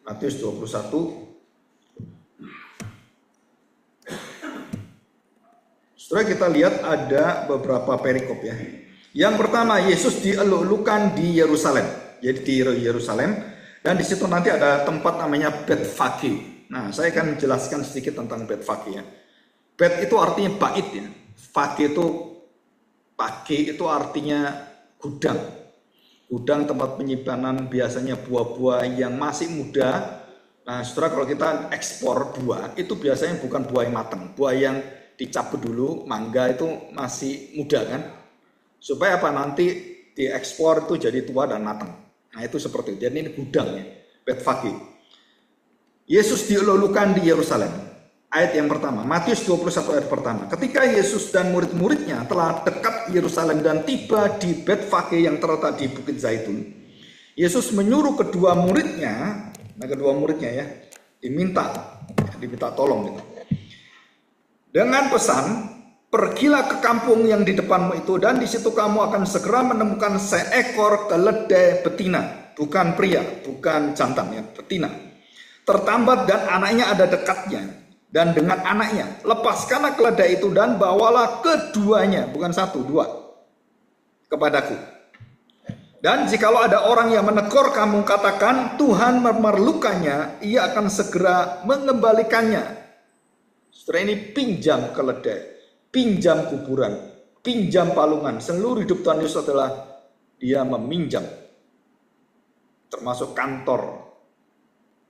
Matius 21. Setelah kita lihat ada beberapa perikop ya. Yang pertama, Yesus dieluk-elukan di Yerusalem. Jadi di Yerusalem, dan di situ nanti ada tempat namanya Betfage. Nah, saya akan jelaskan sedikit tentang Betfage ya. Bet itu artinya bait ya. Fage itu artinya gudang. Gudang tempat penyimpanan biasanya buah-buah yang masih muda. Nah, saudara, kalau kita ekspor buah, itu biasanya bukan buah yang matang. Buah yang dicabut dulu, mangga itu masih muda kan. Supaya apa? Nanti diekspor itu jadi tua dan matang. Nah, itu seperti itu. Jadi ini gudangnya, Betfage. Yesus dielulukan di Yerusalem. Ayat yang pertama, Matius 21 ayat pertama. Ketika Yesus dan murid-muridnya telah dekat Yerusalem dan tiba di Betfage yang terletak di Bukit Zaitun, Yesus menyuruh kedua muridnya ya, diminta tolong gitu. Dengan pesan, pergilah ke kampung yang di depanmu itu, dan di situ kamu akan segera menemukan seekor keledai betina, bukan pria, bukan jantan ya, betina. Tertambat dan anaknya ada dekatnya. Dan dengan anaknya, lepaskanlah keledai itu dan bawalah keduanya, bukan satu, dua, kepadaku. Dan jikalau ada orang yang menegur kamu, katakan Tuhan memerlukannya, ia akan segera mengembalikannya. Setelah ini pinjam keledai, pinjam kuburan, pinjam palungan. Seluruh hidup Tuhan Yesus adalah dia meminjam. Termasuk kantor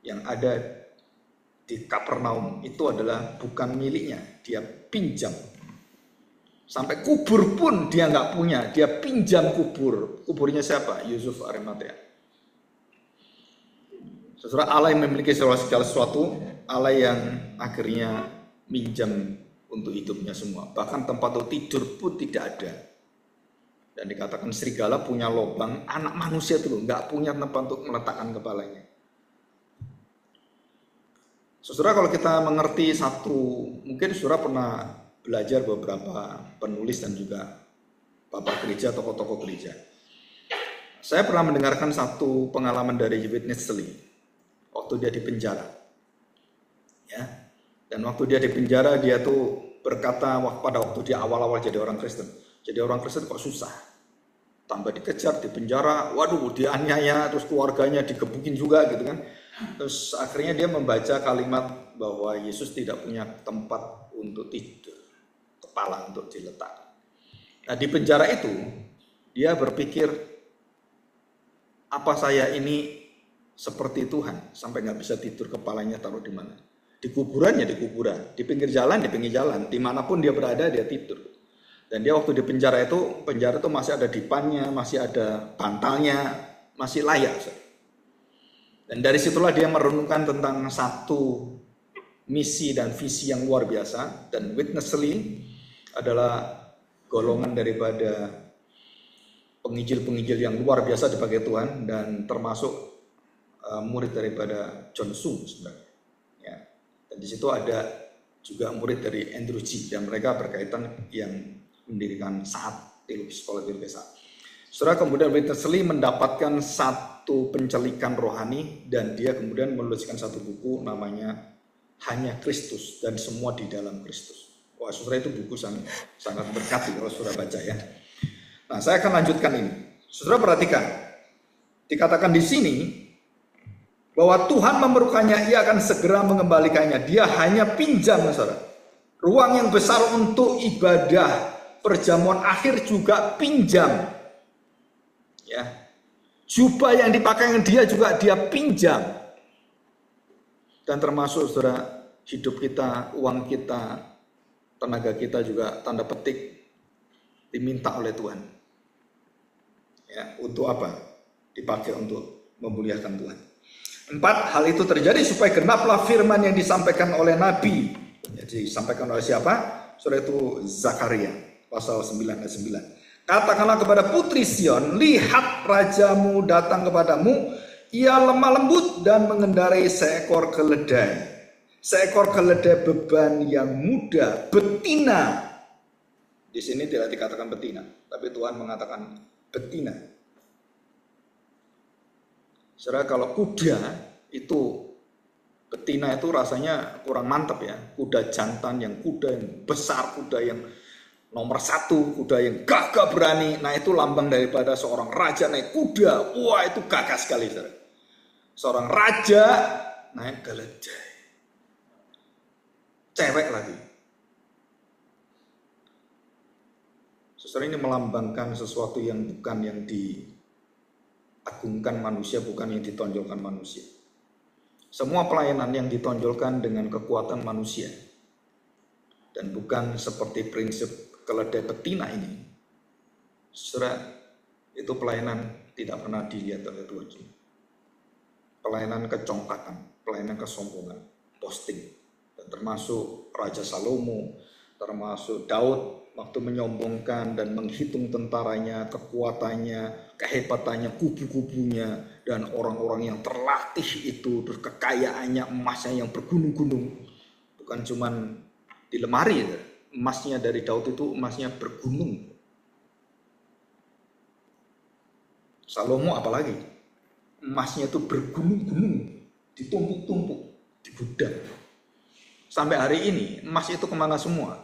yang ada di Kapernaum itu adalah bukan miliknya, dia pinjam. Sampai kubur pun dia nggak punya, dia pinjam kubur. Kuburnya siapa? Yusuf Arimatea. Saudara, Allah yang memiliki segala sesuatu, Allah yang akhirnya minjam untuk hidupnya semua. Bahkan tempat untuk tidur pun tidak ada. Dan dikatakan serigala punya lubang, anak manusia itu nggak punya tempat untuk meletakkan kepalanya. Saudara, kalau kita mengerti mungkin saudara pernah belajar beberapa penulis dan juga bapak gereja, tokoh-tokoh gereja. Saya pernah mendengarkan satu pengalaman dari Witness Lee waktu dia di penjara. Ya. Dan waktu dia di penjara, dia tuh berkata pada waktu dia awal-awal jadi orang Kristen. Jadi orang Kristen kok susah. Tambah dikejar, di penjara, waduh dianiaya, terus keluarganya digebukin juga gitu kan. Terus akhirnya dia membaca kalimat bahwa Yesus tidak punya tempat untuk tidur, kepala untuk diletakkan. Nah, di penjara itu dia berpikir, apa saya ini seperti Tuhan sampai nggak bisa tidur, kepalanya taruh di mana? Di kuburan ya di kuburan, di pinggir jalan, dimanapun dia berada dia tidur. Dan dia waktu di penjara itu masih ada dipannya, masih ada bantalnya, masih layak. Dan dari situlah dia merenungkan tentang satu misi dan visi yang luar biasa. Dan Witness Lee adalah golongan daripada penginjil-penginjil yang luar biasa dipakai Tuhan, dan termasuk murid daripada John Sung sebenarnya. Ya. Dan di situ ada juga murid dari Andrew G, dan mereka berkaitan yang mendirikan SAAT, Sekolah Teologi SAAT. Setelah kemudian Witness Lee mendapatkan satu pencelikan rohani, dan dia kemudian menuliskan satu buku namanya Hanya Kristus dan Semua di Dalam Kristus. Wah, saudara, itu buku sangat berkati kalau saudara baca ya. Nah, saya akan lanjutkan ini. Saudara perhatikan, dikatakan di sini bahwa Tuhan memerlukannya, ia akan segera mengembalikannya. Dia hanya pinjam, saudara. Ruang yang besar untuk ibadah perjamuan akhir juga pinjam. Ya, jubah yang dipakai dia juga dia pinjam. Dan termasuk saudara, hidup kita, uang kita, tenaga kita juga tanda petik diminta oleh Tuhan. Ya, untuk apa? Dipakai untuk memuliakan Tuhan. 4, hal itu terjadi supaya genaplah firman yang disampaikan oleh Nabi. Jadi disampaikan oleh siapa? Saudara, itu Zakaria, pasal 9 ayat 9. Katakanlah kepada putri Sion, lihat rajamu datang kepadamu, ia lemah lembut dan mengendarai seekor keledai. Seekor keledai beban yang muda, betina. Di sini tidak dikatakan betina, tapi Tuhan mengatakan betina. Saudara, kalau kuda itu betina itu rasanya kurang mantap ya. Kuda jantan yang besar, kuda yang nomor 1, kuda yang gagah berani. Nah itu lambang daripada seorang raja naik kuda. Wah itu gagah sekali. Seorang raja naik keledai. Cewek lagi. Saudara, ini melambangkan sesuatu yang bukan yang diagungkan manusia, bukan yang ditonjolkan manusia. Semua pelayanan yang ditonjolkan dengan kekuatan manusia dan bukan seperti prinsip keledai betina ini, saudara, itu pelayanan tidak pernah dilihat oleh Tuhan. Pelayanan kecongkakan, pelayanan kesombongan, posting, dan termasuk Raja Salomo, termasuk Daud waktu menyombongkan dan menghitung tentaranya, kekuatannya, kehebatannya, kubu-kubunya, dan orang-orang yang terlatih itu, terus kekayaannya, emasnya yang bergunung-gunung. Bukan cuman di lemari, emasnya dari Daud itu emasnya bergunung. Salomo apalagi, emasnya itu bergunung-gunung, ditumpuk-tumpuk, di gudang. Sampai hari ini emas itu kemana semua?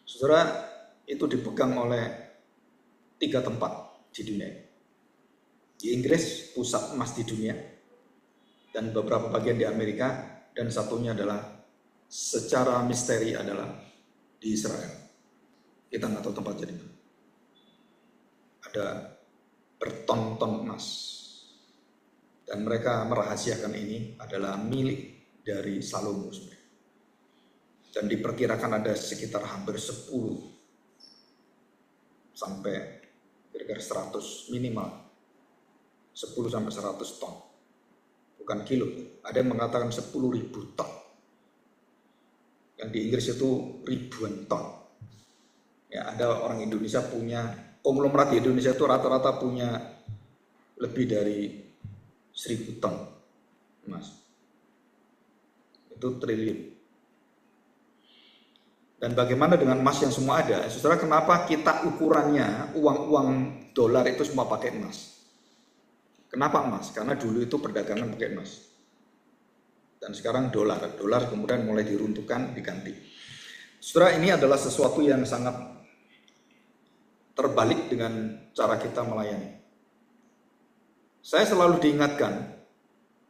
Saudara, itu dipegang oleh 3 tempat di dunia. Di Inggris, pusat emas di dunia, dan beberapa bagian di Amerika, dan satunya adalah secara misteri adalah di Israel. Kita nggak tahu tempatnya di mana. Ada berton-ton emas, dan mereka merahasiakan ini adalah milik dari Salomo. Dan diperkirakan ada sekitar hampir 10 sampai kira-kira 100 minimal 10 sampai 100 ton, bukan kilo. Ada yang mengatakan 10.000 ton. Yang di Inggris itu ribuan ton. Ya, ada orang Indonesia punya, konglomerat di Indonesia itu rata-rata punya lebih dari 1.000 ton emas. Itu triliun. Dan bagaimana dengan emas yang semua ada? Saudara, kenapa kita ukurannya uang-uang dolar itu semua pakai emas? Kenapa emas? Karena dulu itu perdagangan pakai emas. Dan sekarang dolar kemudian mulai diruntuhkan, diganti. Saudara, ini adalah sesuatu yang sangat terbalik dengan cara kita melayani. Saya selalu diingatkan,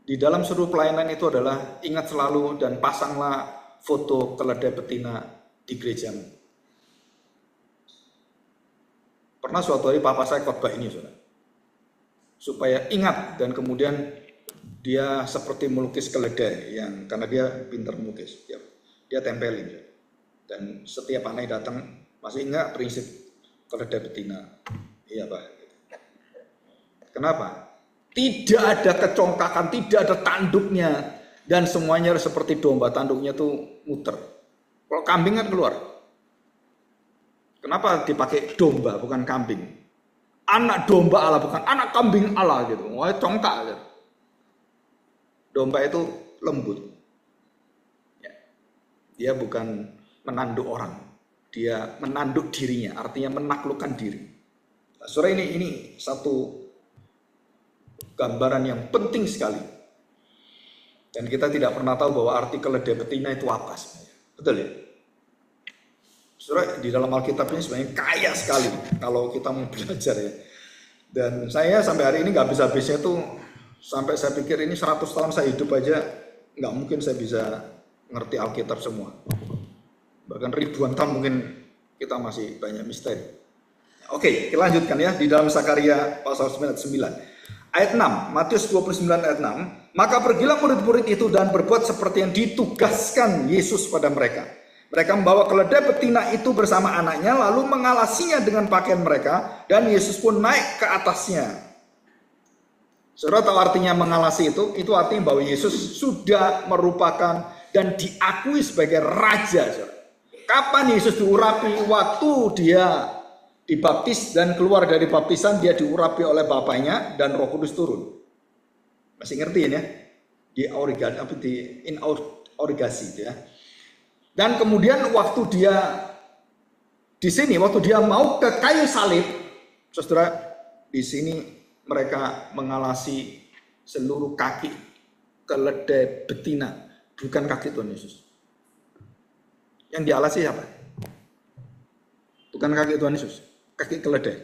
di dalam seluruh pelayanan itu adalah ingat selalu dan pasanglah foto keledai betina di gerejamu. Pernah suatu hari papa saya khotbah ini, saudara, supaya ingat, dan kemudian dia seperti melukis keledai yang karena dia pintar melukis, dia tempelin, dan setiap anak datang masih ingat prinsip keledai betina. Iya Pak. Kenapa? Tidak ada kecongkakan, tidak ada tanduknya, dan semuanya seperti domba, tanduknya tuh muter. Kalau kambing kan keluar. Kenapa dipakai domba bukan kambing? Anak domba Allah bukan anak kambing Allah gitu. Wah, congkak gitu. Domba itu lembut. Ya. Dia bukan menanduk orang. Dia menanduk dirinya, artinya menaklukkan diri. Nah, saudara, ini satu gambaran yang penting sekali. Dan kita tidak pernah tahu bahwa arti keledai betina itu apa sebenarnya. Betul ya? Saudara, di dalam Alkitab ini sebenarnya kaya sekali kalau kita mau belajar ya. Dan saya sampai hari ini nggak habis-habisnya tuh, sampai saya pikir ini 100 tahun saya hidup aja nggak mungkin saya bisa ngerti Alkitab semua. Bahkan ribuan tahun mungkin kita masih banyak misteri. Oke, kita lanjutkan ya di dalam Sakaria pasal 9 ayat 6, Matius 29 ayat 6. Maka pergilah murid-murid itu dan berbuat seperti yang ditugaskan Yesus pada mereka. Mereka membawa keledai betina itu bersama anaknya, lalu mengalasinya dengan pakaian mereka, dan Yesus pun naik ke atasnya. Saudara tahu artinya mengalasi itu? Itu artinya bahwa Yesus sudah merupakan dan diakui sebagai raja. Kapan Yesus diurapi? Waktu dia dibaptis dan keluar dari baptisan, dia diurapi oleh Bapaknya dan Roh Kudus turun. Masih ngertiin ya? Inaugurasi ya. Dan kemudian waktu dia di sini, waktu dia mau ke kayu salib, saudara, di sini mereka mengalasi seluruh kaki keledai betina bukan kaki Tuhan Yesus. Yang dialasi siapa? Bukan kaki Tuhan Yesus, kaki keledai.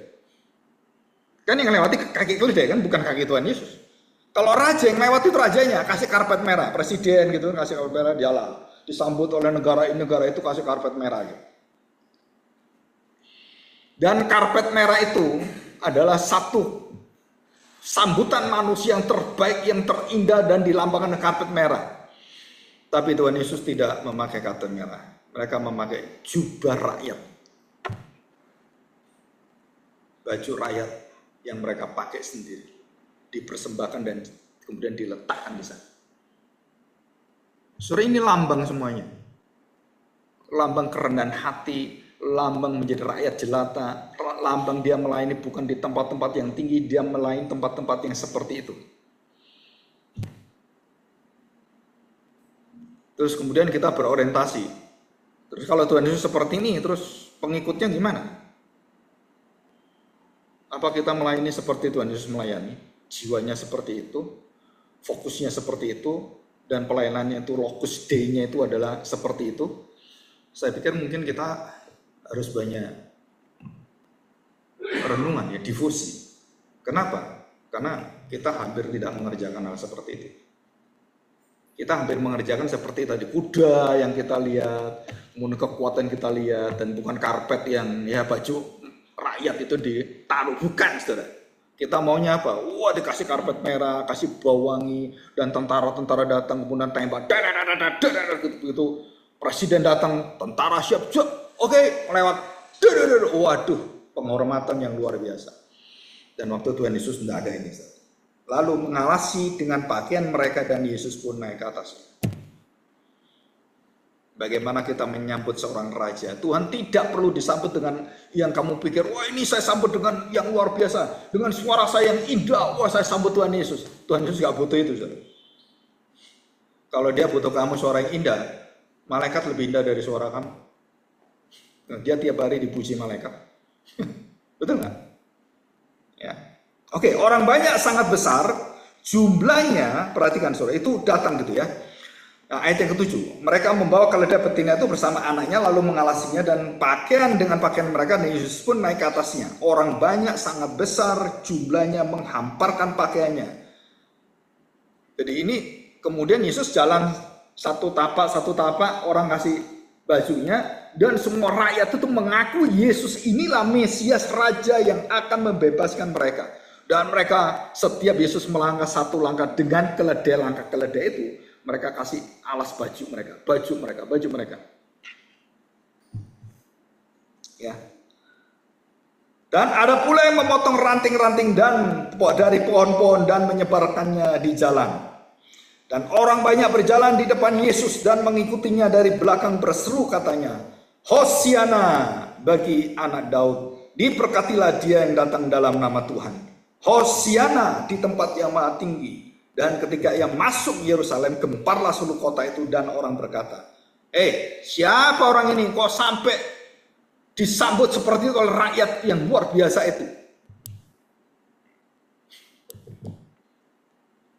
Kan yang lewati kaki keledai kan, bukan kaki Tuhan Yesus. Kalau raja yang lewati itu rajanya, kasih karpet merah, presiden gitu, kasih karpet merah, dialah. Disambut oleh negara ini, negara itu kasih karpet merah gitu. Dan karpet merah itu adalah satu sambutan manusia yang terbaik, yang terindah dan dilambangkan dengan karpet merah. Tapi Tuhan Yesus tidak memakai karpet merah. Mereka memakai jubah rakyat. Baju rakyat yang mereka pakai sendiri. Dipersembahkan dan kemudian diletakkan di sana. Saudara, ini lambang semuanya. Lambang kerendahan hati, lambang menjadi rakyat jelata, lambang dia melayani bukan di tempat-tempat yang tinggi, dia melayani tempat-tempat yang seperti itu. Terus kemudian kita berorientasi. Terus kalau Tuhan Yesus seperti ini, terus pengikutnya gimana? Apa kita melayani seperti Tuhan Yesus melayani? Jiwanya seperti itu, fokusnya seperti itu, dan pelayanannya itu lokus D-nya itu adalah seperti itu. Saya pikir mungkin kita harus banyak renungan ya, difusi. Kenapa? Karena kita hampir tidak mengerjakan hal seperti itu. Kita hampir mengerjakan seperti tadi, kuda yang kita lihat, kemudian kekuatan kita lihat, dan bukan karpet yang ya baju rakyat itu ditaruh, bukan saudara. Kita maunya apa? Wah, dikasih karpet merah, kasih bau wangi, dan tentara-tentara datang kemudian tembak, gitu. Presiden datang, tentara siap, oke, lewat, waduh, penghormatan yang luar biasa. Dan waktu Tuhan Yesus tidak ada ini, saudara. Lalu mengawasi dengan pakaian mereka dan Yesus pun naik ke atas. Bagaimana kita menyambut seorang raja? Tuhan tidak perlu disambut dengan yang kamu pikir, wah ini saya sambut dengan yang luar biasa, dengan suara saya yang indah, wah saya sambut Tuhan Yesus. Tuhan Yesus gak butuh itu, saudara. Kalau dia butuh kamu suara yang indah, malaikat lebih indah dari suara kamu. Dia tiap hari dipuji malaikat. Betul nggak? Ya. Oke, orang banyak sangat besar, jumlahnya, perhatikan saudara, itu datang gitu ya. Nah, ayat yang ke-7, mereka membawa keledai betina itu bersama anaknya lalu mengalasinya dan pakaian dengan pakaian mereka dan Yesus pun naik ke atasnya. Orang banyak sangat besar, jumlahnya menghamparkan pakaiannya. Jadi ini kemudian Yesus jalan satu tapak, orang kasih bajunya, dan semua rakyat itu mengaku Yesus inilah Mesias Raja yang akan membebaskan mereka. Dan mereka setiap Yesus melangkah satu langkah dengan keledai, langkah keledai itu mereka kasih alas baju mereka. Ya. Dan ada pula yang memotong ranting-ranting dan dari pohon-pohon dan menyebarkannya di jalan. Dan orang banyak berjalan di depan Yesus dan mengikutinya dari belakang berseru katanya, Hosiana bagi anak Daud, diberkatilah dia yang datang dalam nama Tuhan. Hosiana di tempat yang maha tinggi. Dan ketika ia masuk Yerusalem, gemparlah seluruh kota itu dan orang berkata, siapa orang ini kok sampai disambut seperti itu oleh rakyat yang luar biasa itu?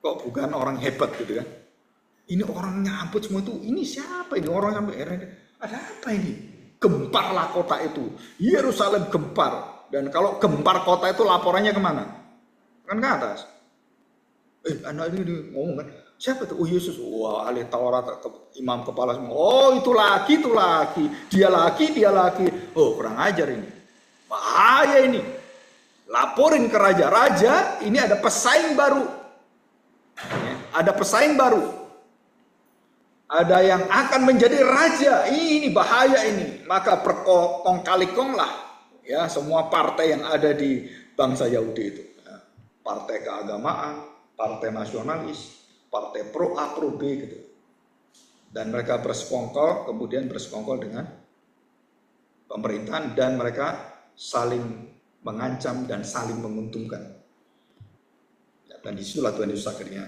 Kok bukan orang hebat gitu kan? Ini orang nyambut semua itu, ini siapa ini orang sampai ada apa ini? Gemparlah kota itu, Yerusalem gempar. Dan kalau gempar kota itu laporannya kemana? Kan ke atas. Anak ini ngomong kan, siapa tuh? Oh Yesus, wah ahli Taurat, imam kepala semua. Oh itu lagi, dia lagi. Oh kurang ajar ini, bahaya ini. Laporin ke raja. Raja, ini ada pesaing baru. Ada pesaing baru. Ada yang akan menjadi raja. Ini bahaya ini. Maka berkong kali kong lah, ya semua partai yang ada di bangsa Yahudi itu. Partai keagamaan, partai nasionalis, partai pro A, pro B gitu. Dan mereka kemudian bersekongkol dengan pemerintahan dan mereka saling mengancam dan saling menguntungkan. Dan disitulah Tuhan Yesus akhirnya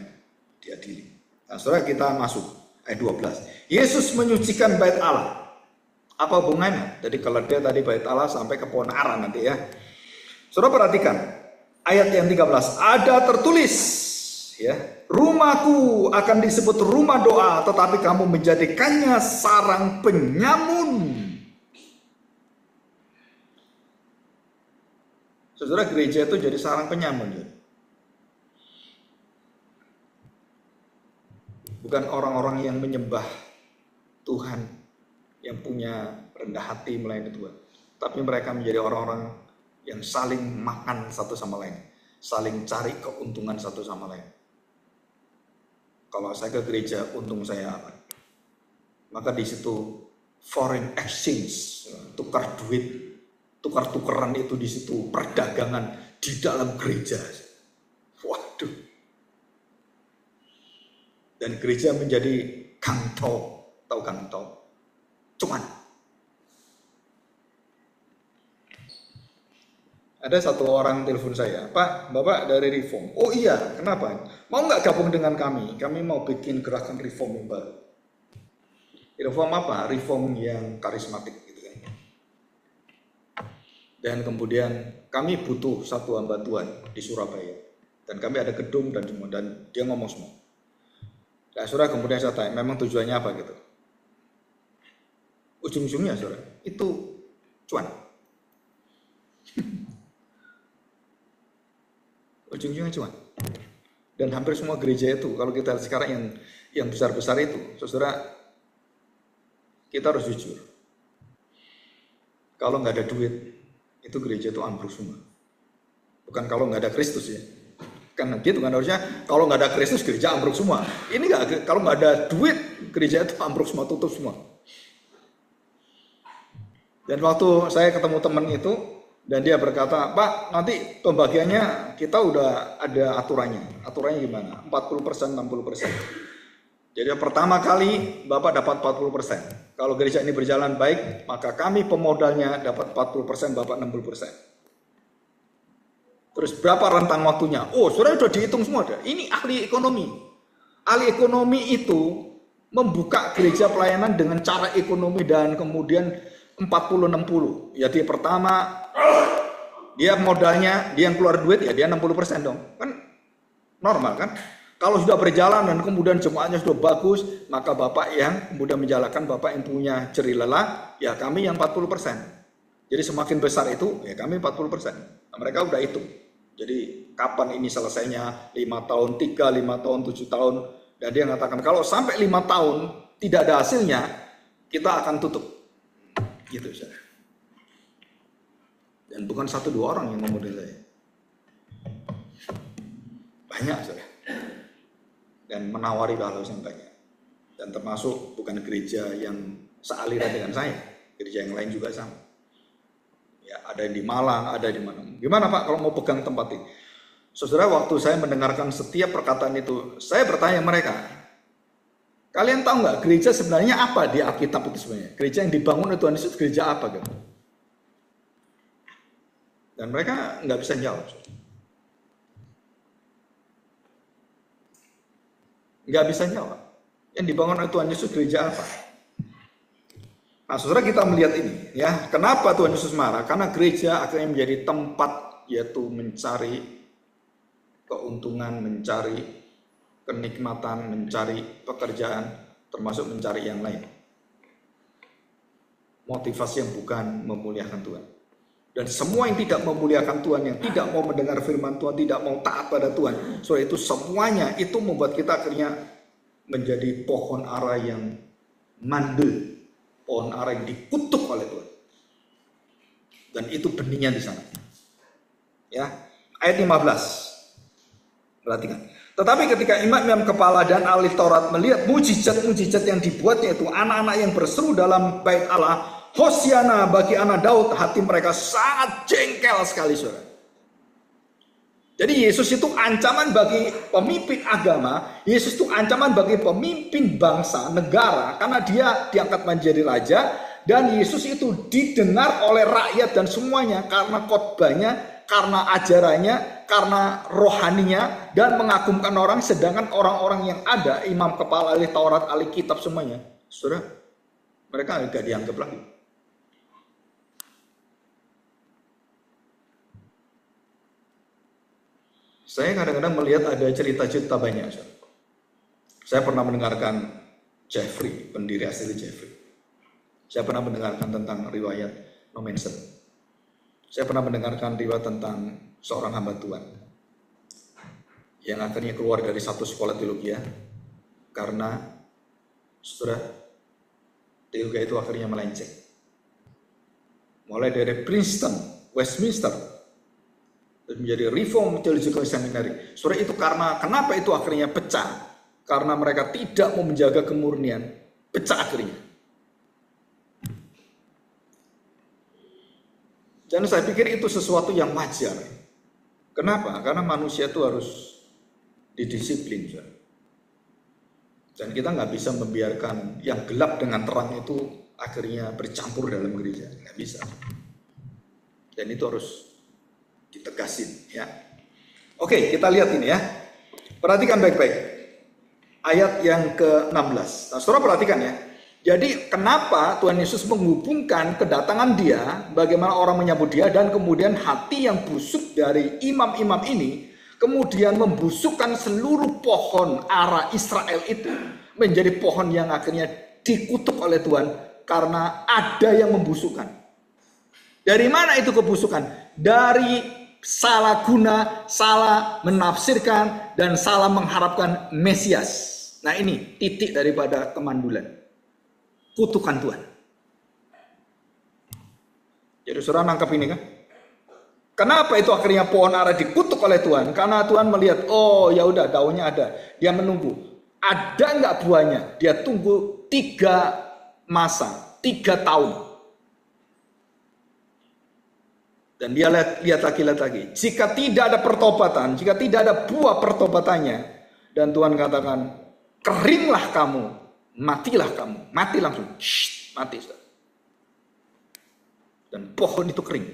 diadili. Nah, saudara, kita masuk ayat 12. Yesus menyucikan bait Allah. Apa hubungannya? Jadi keledai tadi bait Allah sampai ke pohon ara nanti ya. Saudara perhatikan. Ayat yang 13, ada tertulis ya, Rumahku akan disebut rumah doa, tetapi kamu menjadikannya sarang penyamun. Saudara, gereja itu jadi sarang penyamun. Bukan orang-orang yang menyembah Tuhan, yang punya rendah hati melayani Tuhan. Tapi mereka menjadi orang-orang yang saling makan satu sama lain, saling cari keuntungan satu sama lain. Kalau saya ke gereja, untung saya apa? Maka di situ foreign exchange, tukar duit, tukar-tukaran itu di situ, perdagangan di dalam gereja. Waduh. Dan gereja menjadi kantong, tahu kantong? Cuman. Ada satu orang telepon saya, Pak, Bapak dari Reform. Oh iya, kenapa? Mau nggak gabung dengan kami? Kami mau bikin gerakan Reform yang baru. Reform apa? Reform yang karismatik gitu kan. Dan kemudian kami butuh satu hamba Tuhan di Surabaya. Dan kami ada gedung dan semua, dan dia ngomong semua. Nah, saudara, kemudian saya tanya, memang tujuannya apa gitu? Ujung-ujungnya, saudara, itu cuan. Ujung-ujungnya cuan. Dan hampir semua gereja itu, kalau kita lihat sekarang yang besar-besar itu, saudara, kita harus jujur. Kalau nggak ada duit, itu gereja itu ambruk semua. Bukan kalau nggak ada Kristus ya. Kan gitu kan harusnya, kalau nggak ada Kristus gereja ambruk semua. Ini nggak, kalau nggak ada duit gereja itu ambruk semua, tutup semua. Dan waktu saya ketemu teman itu, dan dia berkata, Pak, nanti pembagiannya kita udah ada aturannya. Aturannya gimana? 40%, 60%. Jadi pertama kali Bapak dapat 40%. Kalau gereja ini berjalan baik, maka kami pemodalnya dapat 40%, Bapak 60%. Terus berapa rentang waktunya? Oh, sudah dihitung semua. Ini ahli ekonomi. Ahli ekonomi itu membuka gereja pelayanan dengan cara ekonomi dan kemudian 40-60. Jadi pertama dia modalnya, dia yang keluar duit ya dia 60% dong. Kan normal kan? Kalau sudah berjalan dan kemudian jemaatnya sudah bagus, maka Bapak yang kemudian menjalankan, Bapak yang punya jeri lelah, ya kami yang 40%. Jadi semakin besar itu, ya kami 40%. Nah, mereka udah hitung. Jadi kapan ini selesainya? 5 tahun, 3, 5 tahun, 7 tahun. Dan dia mengatakan kalau sampai 5 tahun tidak ada hasilnya, kita akan tutup. Gitu saudara. Dan bukan 1-2 orang yang ngomong dengan saya. Banyak saudara. Dan menawari hal yang banyak. Dan termasuk bukan gereja yang sealiran dengan saya. Gereja yang lain juga sama. Ya, ada yang di Malang, ada di mana. Gimana Pak kalau mau pegang tempat ini? Saudara, waktu saya mendengarkan setiap perkataan itu, saya bertanya mereka, kalian tahu nggak gereja sebenarnya apa di Alkitab itu sebenarnya? Gereja yang dibangun oleh Tuhan Yesus gereja apa gitu? Dan mereka nggak bisa jawab. Nggak bisa jawab. Yang dibangun oleh Tuhan Yesus gereja apa? Nah, saudara, kita melihat ini, ya. Kenapa Tuhan Yesus marah? Karena gereja akhirnya menjadi tempat, yaitu mencari keuntungan, mencari kenikmatan, mencari pekerjaan, termasuk mencari yang lain. Motivasi yang bukan memuliakan Tuhan. Dan semua yang tidak memuliakan Tuhan, yang tidak mau mendengar firman Tuhan, tidak mau taat pada Tuhan, so itu semuanya itu membuat kita akhirnya menjadi pohon ara yang mandul, pohon ara yang dikutuk oleh Tuhan. Dan itu benihnya di sana. Ya, ayat 15. Perhatikan. Tetapi ketika imam-imam kepala dan ahli Taurat melihat mujizat-mujizat yang dibuatnya itu, anak-anak yang berseru dalam bait Allah, Hosiana bagi anak Daud, hati mereka sangat jengkel sekali, saudara. Jadi Yesus itu ancaman bagi pemimpin agama, Yesus itu ancaman bagi pemimpin bangsa, negara, karena dia diangkat menjadi raja, dan Yesus itu didengar oleh rakyat dan semuanya karena khotbahnya, karena ajarannya, karena rohaninya, dan mengagumkan orang, sedangkan orang-orang yang ada, imam kepala, ahli Taurat, ahli kitab semuanya, saudara, mereka agak dianggap lagi. Saya kadang-kadang melihat ada cerita-cerita banyak. Saya pernah mendengarkan Jeffrey, pendiri asli Jeffrey. Saya pernah mendengarkan tentang riwayat No Manson. Saya pernah mendengarkan riwayat tentang seorang hamba Tuhan yang akhirnya keluar dari satu sekolah teologi karena teologi itu akhirnya melenceng. Mulai dari Princeton, Westminster, menjadi Reformed Theological Seminary. Itu kenapa itu akhirnya pecah? Karena mereka tidak mau menjaga kemurnian, pecah akhirnya. Dan saya pikir itu sesuatu yang wajar. Kenapa? Karena manusia itu harus didisiplin. Dan kita nggak bisa membiarkan yang gelap dengan terang itu akhirnya bercampur dalam gereja. Nggak bisa. Dan itu harus ditegasin. Ya. Oke, kita lihat ini ya. Perhatikan baik-baik. Ayat yang ke-16. Nah, saudara perhatikan ya. Jadi kenapa Tuhan Yesus menghubungkan kedatangan dia, bagaimana orang menyambut dia, dan kemudian hati yang busuk dari imam-imam ini, kemudian membusukkan seluruh pohon ara Israel itu menjadi pohon yang akhirnya dikutuk oleh Tuhan karena ada yang membusukkan. Dari mana itu kebusukan? Dari salah guna, salah menafsirkan, dan salah mengharapkan Mesias. Nah ini titik daripada kemandulan. Kutukan Tuhan. Jadi saudara nangkap ini kan? Kenapa itu akhirnya pohon ara dikutuk oleh Tuhan? Karena Tuhan melihat, oh ya udah daunnya ada. Dia menunggu. Ada nggak buahnya? Dia tunggu 3 masa, 3 tahun. Dan dia lihat lagi. Jika tidak ada pertobatan, jika tidak ada buah pertobatannya, dan Tuhan katakan, keringlah kamu, matilah kamu, mati langsung, mati. Dan pohon itu kering.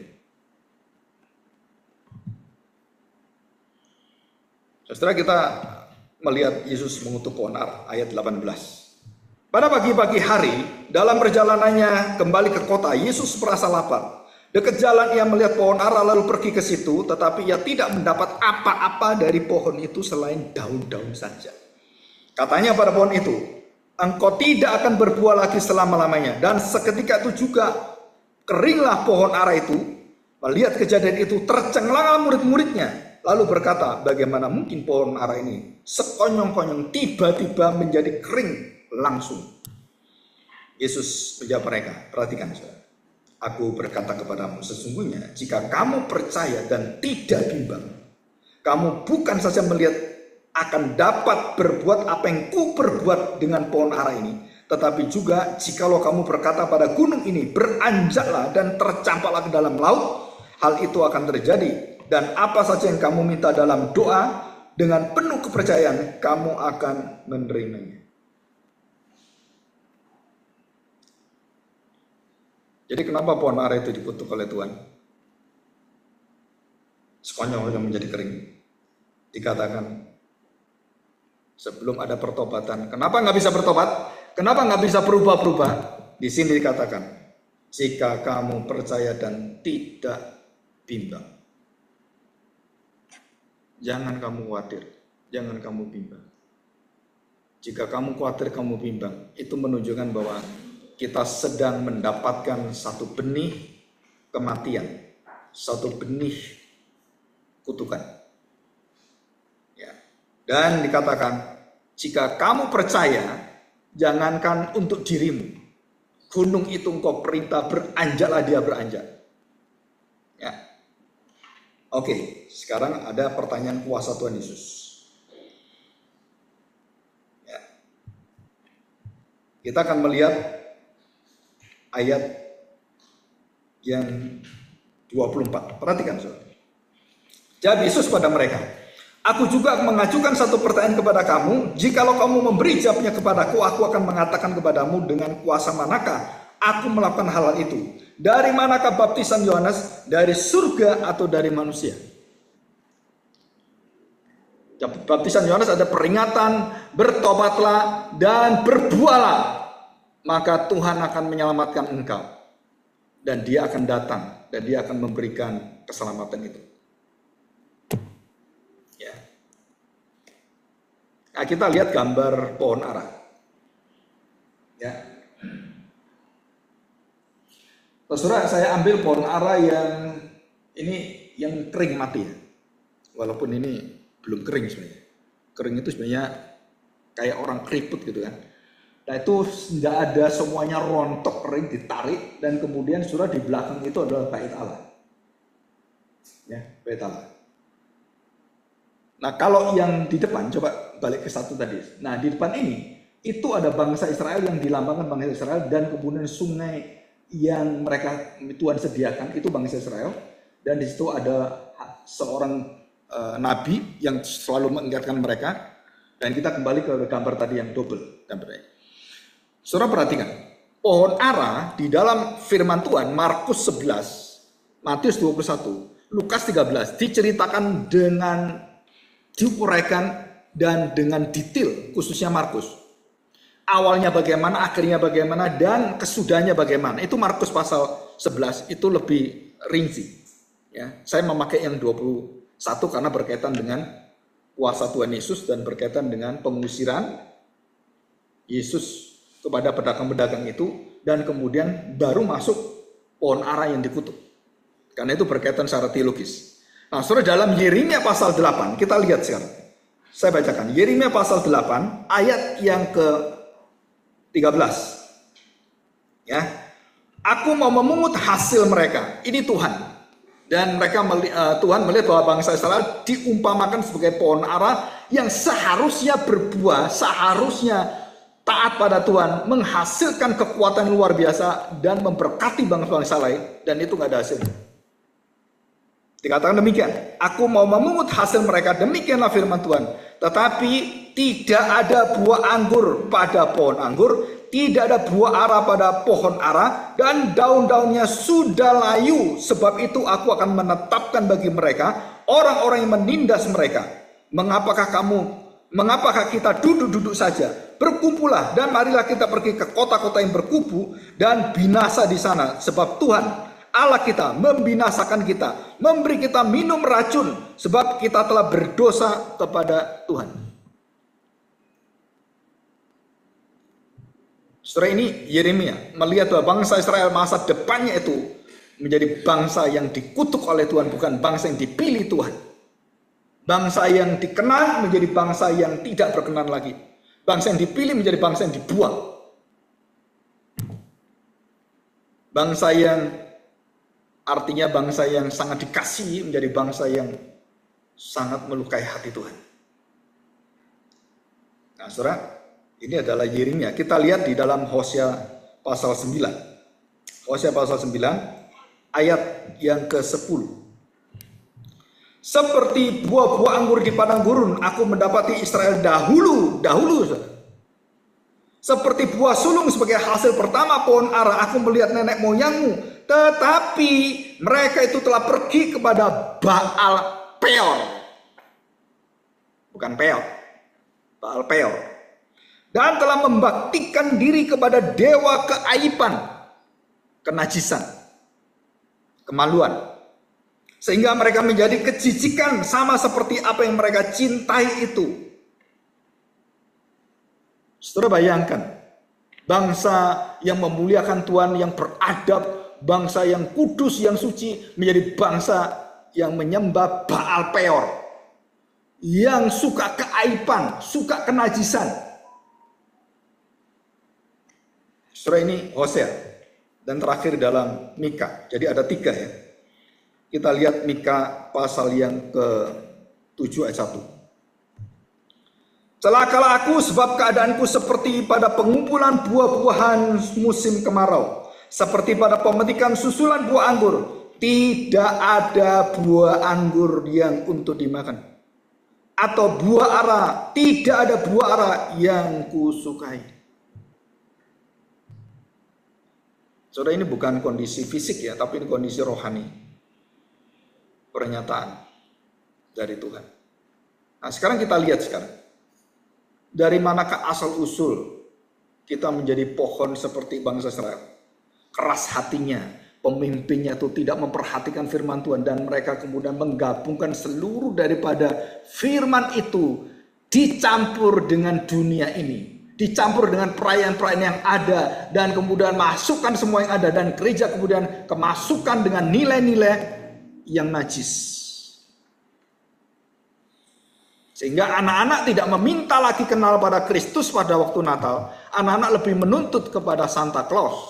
Setelah kita melihat Yesus mengutuk pohon ara, ayat 18. Pada pagi-pagi hari, dalam perjalanannya kembali ke kota, Yesus merasa lapar. Dekat jalan ia melihat pohon ara lalu pergi ke situ, tetapi ia tidak mendapat apa-apa dari pohon itu selain daun-daun saja. Katanya pada pohon itu, engkau tidak akan berbuah lagi selama-lamanya. Dan seketika itu juga keringlah pohon ara itu. Melihat kejadian itu tercenganglah murid-muridnya. Lalu berkata, bagaimana mungkin pohon ara ini sekonyong-konyong tiba-tiba menjadi kering langsung. Yesus menjawab mereka, perhatikan saudara. Aku berkata kepadamu, sesungguhnya jika kamu percaya dan tidak bimbang, kamu bukan saja melihat akan dapat berbuat apa yang ku perbuat dengan pohon ara ini, tetapi juga jikalau kamu berkata pada gunung ini, beranjaklah dan tercampaklah ke dalam laut, hal itu akan terjadi. Dan apa saja yang kamu minta dalam doa, dengan penuh kepercayaan, kamu akan menerimanya. Jadi kenapa pohon ara itu dikutuk oleh Tuhan? Sekonyong-konyong menjadi kering. Dikatakan, sebelum ada pertobatan. Kenapa nggak bisa bertobat? Kenapa nggak bisa berubah-berubah? Di sini dikatakan, jika kamu percaya dan tidak bimbang. Jangan kamu khawatir, jangan kamu bimbang. Jika kamu khawatir, kamu bimbang, itu menunjukkan bahwa kita sedang mendapatkan satu benih kematian, satu benih kutukan. Ya. Dan dikatakan, jika kamu percaya, jangankan untuk dirimu, gunung itu engkau perintah, beranjaklah dia beranjak. Ya. Oke, sekarang ada pertanyaan kuasa Tuhan Yesus. Ya. Kita akan melihat ayat yang 24. Perhatikan saudara. Jawab Yesus pada mereka, aku juga mengajukan satu pertanyaan kepada kamu. Jikalau kamu memberi jawabnya kepadaku, aku akan mengatakan kepadamu dengan kuasa manakah aku melakukan hal itu. Dari manakah baptisan Yohanes? Dari surga atau dari manusia? Baptisan Yohanes ada peringatan, bertobatlah dan berbuahlah, maka Tuhan akan menyelamatkan engkau. Dan dia akan datang, dan dia akan memberikan keselamatan itu. Ya. Nah, kita lihat gambar pohon ara. Ya. Saudara, saya ambil pohon ara yang ini yang kering mati ya. Walaupun ini belum kering sebenarnya. Kering itu sebenarnya kayak orang keriput gitu kan. Nah itu nggak ada semuanya rontok kering ditarik dan kemudian saudara di belakang itu adalah bait Allah. Ya, bait Allah. Nah kalau yang di depan coba balik ke satu tadi. Nah di depan ini itu ada bangsa Israel yang dilambangkan bangsa Israel dan kemudian sungai yang mereka Tuhan sediakan itu bangsa Israel dan di situ ada seorang nabi yang selalu mengingatkan mereka dan kita kembali ke gambar tadi yang double gambarnya. Saudara perhatikan, pohon ara di dalam firman Tuhan Markus 11, Matius 21, Lukas 13 diceritakan dengan diuraikan dan dengan detail khususnya Markus. Awalnya bagaimana, akhirnya bagaimana, dan kesudahnya bagaimana. Itu Markus pasal 11 itu lebih rinci. Ya, saya memakai yang 21 karena berkaitan dengan kuasa Tuhan Yesus dan berkaitan dengan pengusiran Yesus kepada pedagang-pedagang itu dan kemudian baru masuk pohon ara yang dikutuk. Karena itu berkaitan secara teologis. Nah, saudara dalam Yeremia pasal 8 kita lihat sekarang. Saya bacakan Yeremia pasal 8 ayat yang ke-13. Ya. Aku mau memungut hasil mereka. Ini Tuhan. Dan mereka Tuhan melihat bahwa bangsa Israel diumpamakan sebagai pohon ara yang seharusnya berbuah, seharusnya taat pada Tuhan, menghasilkan kekuatan luar biasa dan memberkati bangsa-bangsa lain, dan itu nggak ada hasilnya. Dikatakan demikian, aku mau memungut hasil mereka, demikianlah firman Tuhan. Tetapi tidak ada buah anggur pada pohon anggur, tidak ada buah ara pada pohon ara, dan daun-daunnya sudah layu. Sebab itu aku akan menetapkan bagi mereka orang-orang yang menindas mereka. Mengapakah kita duduk-duduk saja? Berkumpullah dan marilah kita pergi ke kota-kota yang berkubu dan binasa di sana. Sebab Tuhan Allah kita membinasakan kita, memberi kita minum racun, sebab kita telah berdosa kepada Tuhan. Saudara, ini Yeremia melihat bahwa bangsa Israel masa depannya itu menjadi bangsa yang dikutuk oleh Tuhan, bukan bangsa yang dipilih Tuhan. Bangsa yang dikenal menjadi bangsa yang tidak berkenan lagi. Bangsa yang dipilih menjadi bangsa yang dibuang. Bangsa yang artinya bangsa yang sangat dikasihi menjadi bangsa yang sangat melukai hati Tuhan. Nah, saudara, ini adalah Yeremia. Kita lihat di dalam Hosea pasal 9. Hosea pasal 9 ayat yang ke-10. Seperti buah-buah anggur di padang gurun, aku mendapati Israel dahulu. Seperti buah sulung sebagai hasil pertama pohon ara, aku melihat nenek moyangmu. Tetapi mereka itu telah pergi kepada Baal Peor. Bukan Peor. Baal Peor. Dan telah membaktikan diri kepada dewa keaiban, kenajisan, kemaluan. Sehingga mereka menjadi kejijikan sama seperti apa yang mereka cintai itu. Saudara bayangkan, bangsa yang memuliakan Tuhan, yang beradab, bangsa yang kudus, yang suci, menjadi bangsa yang menyembah Baal Peor. Yang suka keaiban, suka kenajisan. Saudara, ini Hosea. Dan terakhir dalam Mika. Jadi ada 3 ya. Kita lihat Mika pasal yang ke-7 ayat 1. Celakalah aku sebab keadaanku seperti pada pengumpulan buah-buahan musim kemarau. Seperti pada pemetikan susulan buah anggur. Tidak ada buah anggur yang untuk dimakan. Atau buah ara. Tidak ada buah ara yang kusukai. Saudara, ini bukan kondisi fisik ya, tapi ini kondisi rohani. Pernyataan dari Tuhan. Nah, sekarang kita lihat sekarang. Dari manakah asal usul kita menjadi pohon seperti bangsa Israel? Keras hatinya, pemimpinnya itu tidak memperhatikan firman Tuhan dan mereka kemudian menggabungkan seluruh daripada firman itu dicampur dengan dunia ini, dicampur dengan perayaan-perayaan yang ada, dan kemudian masukkan semua yang ada, dan gereja kemudian kemasukan dengan nilai-nilai yang najis. Sehingga anak-anak tidak meminta lagi kenal pada Kristus pada waktu Natal. Anak-anak lebih menuntut kepada Santa Claus.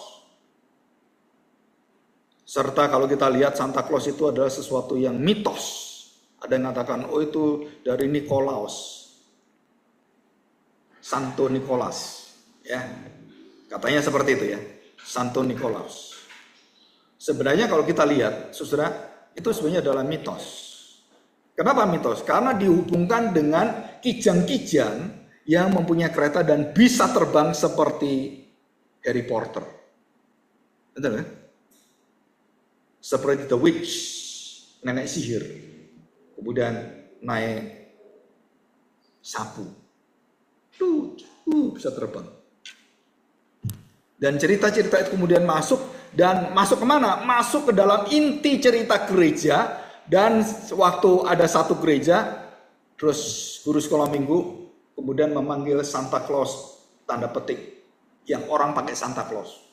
Serta kalau kita lihat Santa Claus itu adalah sesuatu yang mitos. Ada yang mengatakan, oh itu dari Nikolaus. Santo Nicholas. Ya, katanya seperti itu ya. Santo Nikolaus. Sebenarnya kalau kita lihat, saudara, itu sebenarnya adalah mitos. Kenapa mitos? Karena dihubungkan dengan kijang-kijang yang mempunyai kereta dan bisa terbang seperti Harry Potter. Betul kan? Seperti The Witch, nenek sihir. Kemudian naik sapu. Bisa terbang. Dan cerita-cerita itu kemudian masuk. Dan masuk kemana? Masuk ke dalam inti cerita gereja. Dan waktu ada satu gereja, terus guru sekolah minggu kemudian memanggil Santa Claus, tanda petik, yang orang pakai Santa Claus.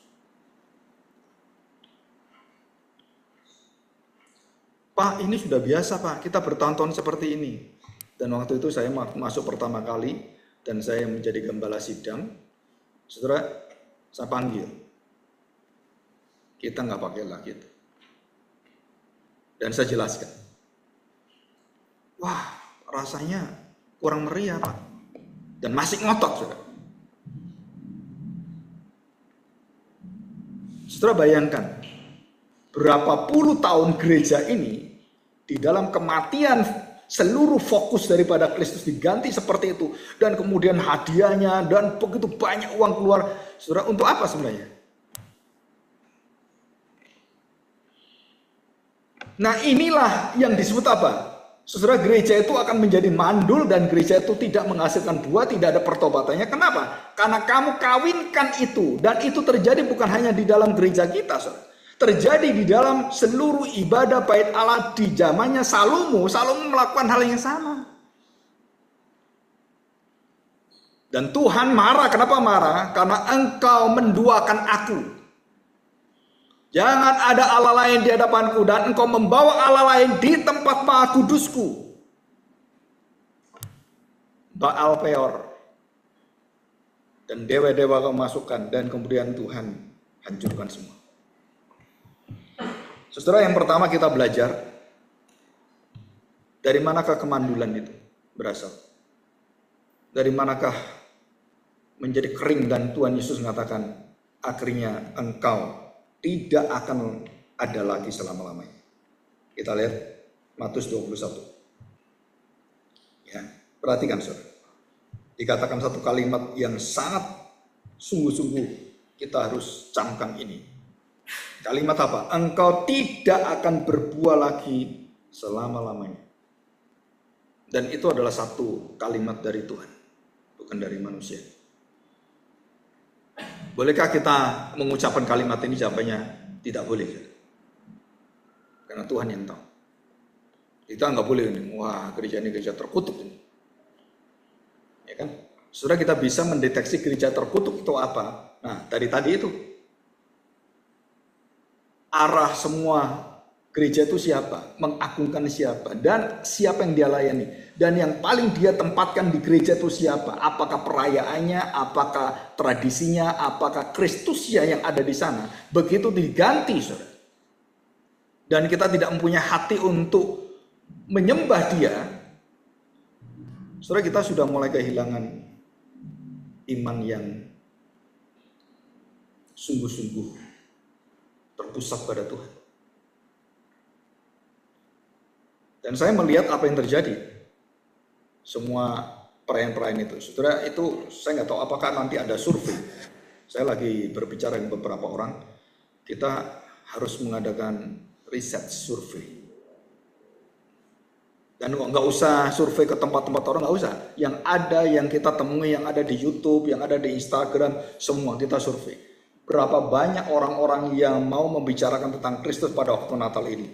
Pak, ini sudah biasa Pak, kita bertahun-tahun seperti ini. Dan waktu itu saya masuk pertama kali, dan saya menjadi gembala sidang. Saudara, saya panggil. Kita nggak pakai lagi itu. Dan saya jelaskan. Wah, rasanya kurang meriah Pak. Dan masih ngotot, saudara. Saudara bayangkan, berapa puluh tahun gereja ini, di dalam kematian seluruh fokus daripada Kristus diganti seperti itu. Dan kemudian hadiahnya, dan begitu banyak uang keluar. Saudara, untuk apa sebenarnya? Nah inilah yang disebut apa? Saudara, gereja itu akan menjadi mandul dan gereja itu tidak menghasilkan buah, tidak ada pertobatannya. Kenapa? Karena kamu kawinkan itu. Dan itu terjadi bukan hanya di dalam gereja kita, saudara. Terjadi di dalam seluruh ibadah bait Allah di zamannya Salomo. Salomo melakukan hal yang sama. Dan Tuhan marah. Kenapa marah? Karena engkau menduakan aku. Jangan ada Allah lain di hadapanku, dan engkau membawa Allah lain di tempat maha kudusku. Baal Peor. Dan dewa-dewa kau masukkan, dan kemudian Tuhan hancurkan semua. Saudara, yang pertama kita belajar, dari manakah kemandulan itu berasal? Dari manakah menjadi kering dan Tuhan Yesus mengatakan, akhirnya engkau tidak akan ada lagi selama-lamanya. Kita lihat Matius 21. Ya, perhatikan saudara. Dikatakan satu kalimat yang sangat sungguh-sungguh kita harus camkan ini. Kalimat apa? Engkau tidak akan berbuah lagi selama-lamanya. Dan itu adalah satu kalimat dari Tuhan, bukan dari manusia. Bolehkah kita mengucapkan kalimat ini? Jawabannya tidak boleh. Karena Tuhan yang tahu. Kita nggak boleh ini. Wah, gereja ini gereja terkutuk ini. Ya kan? Sudah kita bisa mendeteksi gereja terkutuk itu apa? Nah, dari tadi itu. Arah semua gereja itu siapa? Mengagungkan siapa? Dan siapa yang dia layani? Dan yang paling dia tempatkan di gereja itu siapa? Apakah perayaannya? Apakah tradisinya? Apakah Kristusnya yang ada di sana? Begitu diganti, saudara. Dan kita tidak mempunyai hati untuk menyembah dia. Saudara, kita sudah mulai kehilangan iman yang sungguh-sungguh terpusat pada Tuhan. Dan saya melihat apa yang terjadi. Semua perayaan-perayaan itu. Saudara, itu saya nggak tahu apakah nanti ada survei. Saya lagi berbicara dengan beberapa orang. Kita harus mengadakan riset survei. Dan nggak usah survei ke tempat-tempat orang, nggak usah. Yang ada, yang kita temui, yang ada di YouTube, yang ada di Instagram, semua kita survei. Berapa banyak orang-orang yang mau membicarakan tentang Kristus pada waktu Natal ini.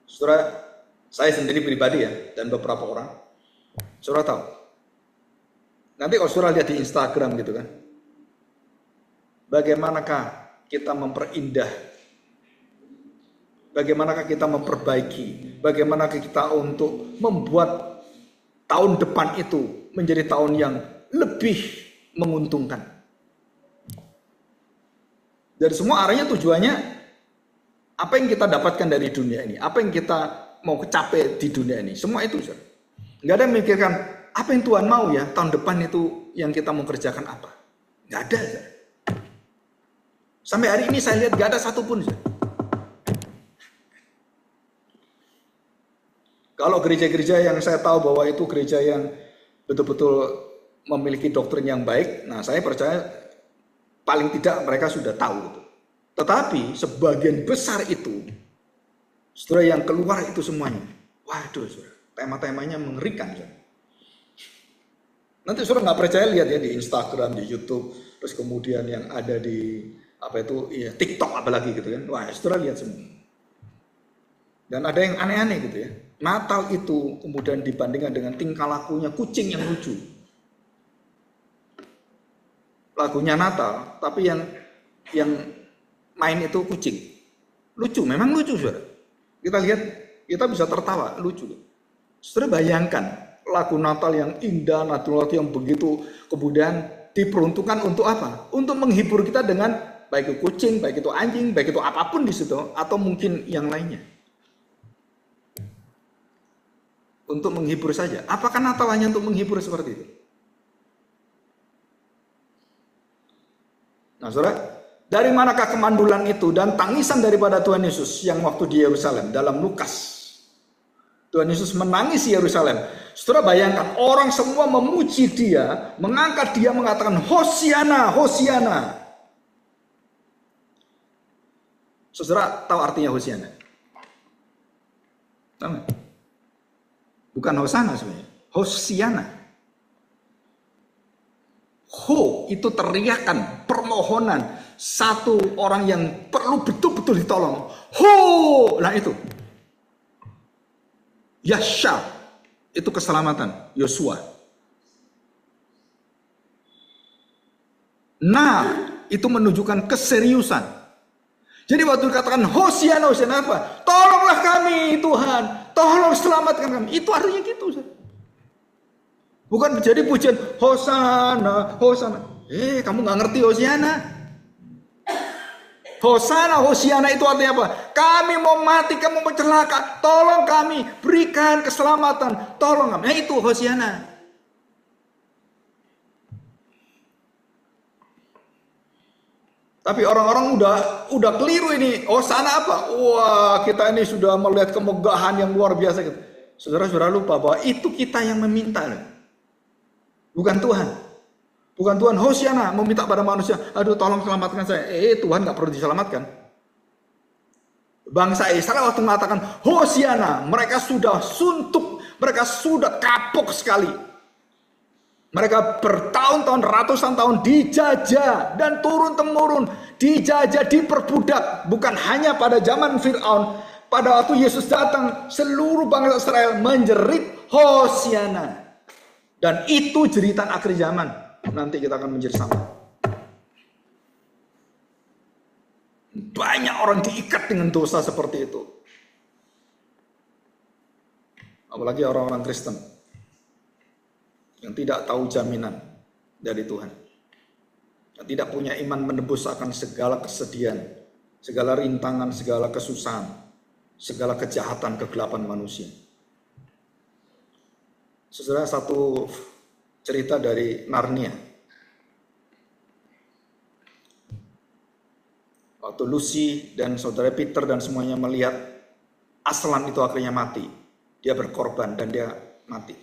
Saudara, saya sendiri pribadi ya, dan beberapa orang. Saudara tahu, Nanti kalau saudara lihat di Instagram gitu kan, bagaimanakah kita memperindah, bagaimanakah kita memperbaiki, bagaimanakah kita untuk membuat tahun depan itu menjadi tahun yang lebih menguntungkan. Dari semua arahnya tujuannya, apa yang kita dapatkan dari dunia ini, apa yang kita mau capai di dunia ini, semua itu. Nggak ada yang memikirkan, apa yang Tuhan mau ya, tahun depan itu yang kita mau kerjakan apa. Nggak ada. Sampai hari ini saya lihat nggak ada satupun. Kalau gereja-gereja yang saya tahu bahwa itu gereja yang betul-betul memiliki doktrin yang baik, nah saya percaya paling tidak mereka sudah tahu. Tetapi sebagian besar itu, saudara yang keluar itu semuanya, waduh saudara, tema-temanya mengerikan. Saudara. Nanti saudara nggak percaya lihat ya di Instagram, di YouTube, terus kemudian yang ada di TikTok apalagi gitu kan, wah saudara lihat semua. Dan ada yang aneh-aneh gitu ya. Natal itu kemudian dibandingkan dengan tingkah lakunya kucing yang lucu. Lagunya Natal, tapi yang main itu kucing. Lucu, memang lucu saudara. Kita lihat, kita bisa tertawa, lucu. Saudara bayangkan lagu Natal yang indah, Natal yang begitu kemudian diperuntukkan untuk apa? Untuk menghibur kita dengan baik itu kucing, baik itu anjing, baik itu apapun di situ, atau mungkin yang lainnya. Untuk menghibur saja. Apakah Natal hanya untuk menghibur seperti itu? Nah, saudara, dari manakah kemandulan itu dan tangisan daripada Tuhan Yesus yang waktu di Yerusalem dalam Lukas? Tuhan Yesus menangis di Yerusalem. Saudara bayangkan, orang semua memuji dia, mengangkat dia, mengatakan Hosiana, Hosiana. Saudara tahu artinya Hosiana? Tahu? Bukan Hosana sebenarnya, Hosiana. Ho itu teriakan, permohonan, satu orang yang perlu betul-betul ditolong. Ho, nah itu. Yasha, itu keselamatan, Yosua. Nah, itu menunjukkan keseriusan. Jadi waktu dikatakan Hosiana, Hosiana apa? Tolonglah kami Tuhan, tolong selamatkan kami. Itu artinya gitu. Bukan menjadi pujian Hosana, Hosana. Kamu nggak ngerti Hosiana? Hosana, Hosiana itu artinya apa? Kami mau mati, kamu mau celaka, tolong kami, berikan keselamatan, tolong kami. Nah itu Hosiana. Tapi orang-orang udah keliru ini. Hosana apa? Wah, kita ini sudah melihat kemegahan yang luar biasa gitu. Saudara-saudara lupa bahwa itu kita yang meminta. Bukan Tuhan. Bukan Tuhan Hosiana meminta pada manusia, aduh tolong selamatkan saya. Tuhan gak perlu diselamatkan. Bangsa Israel waktu mengatakan Hosiana, mereka sudah suntuk, mereka sudah kapok sekali. Mereka bertahun-tahun, ratusan tahun dijajah dan turun-temurun, dijajah, diperbudak. Bukan hanya pada zaman Fir'aun, pada waktu Yesus datang, seluruh bangsa Israel menjerit Hosiana. Dan itu jeritan akhir zaman. Nanti kita akan menjadi sama. Banyak orang diikat dengan dosa seperti itu. Apalagi orang-orang Kristen yang tidak tahu jaminan dari Tuhan. Yang tidak punya iman menebus akan segala kesedihan, segala rintangan, segala kesusahan, segala kejahatan, kegelapan manusia. Saudara, satu cerita dari Narnia. Waktu Lucy dan saudara Peter dan semuanya melihat Aslan itu akhirnya mati. Dia berkorban dan dia mati.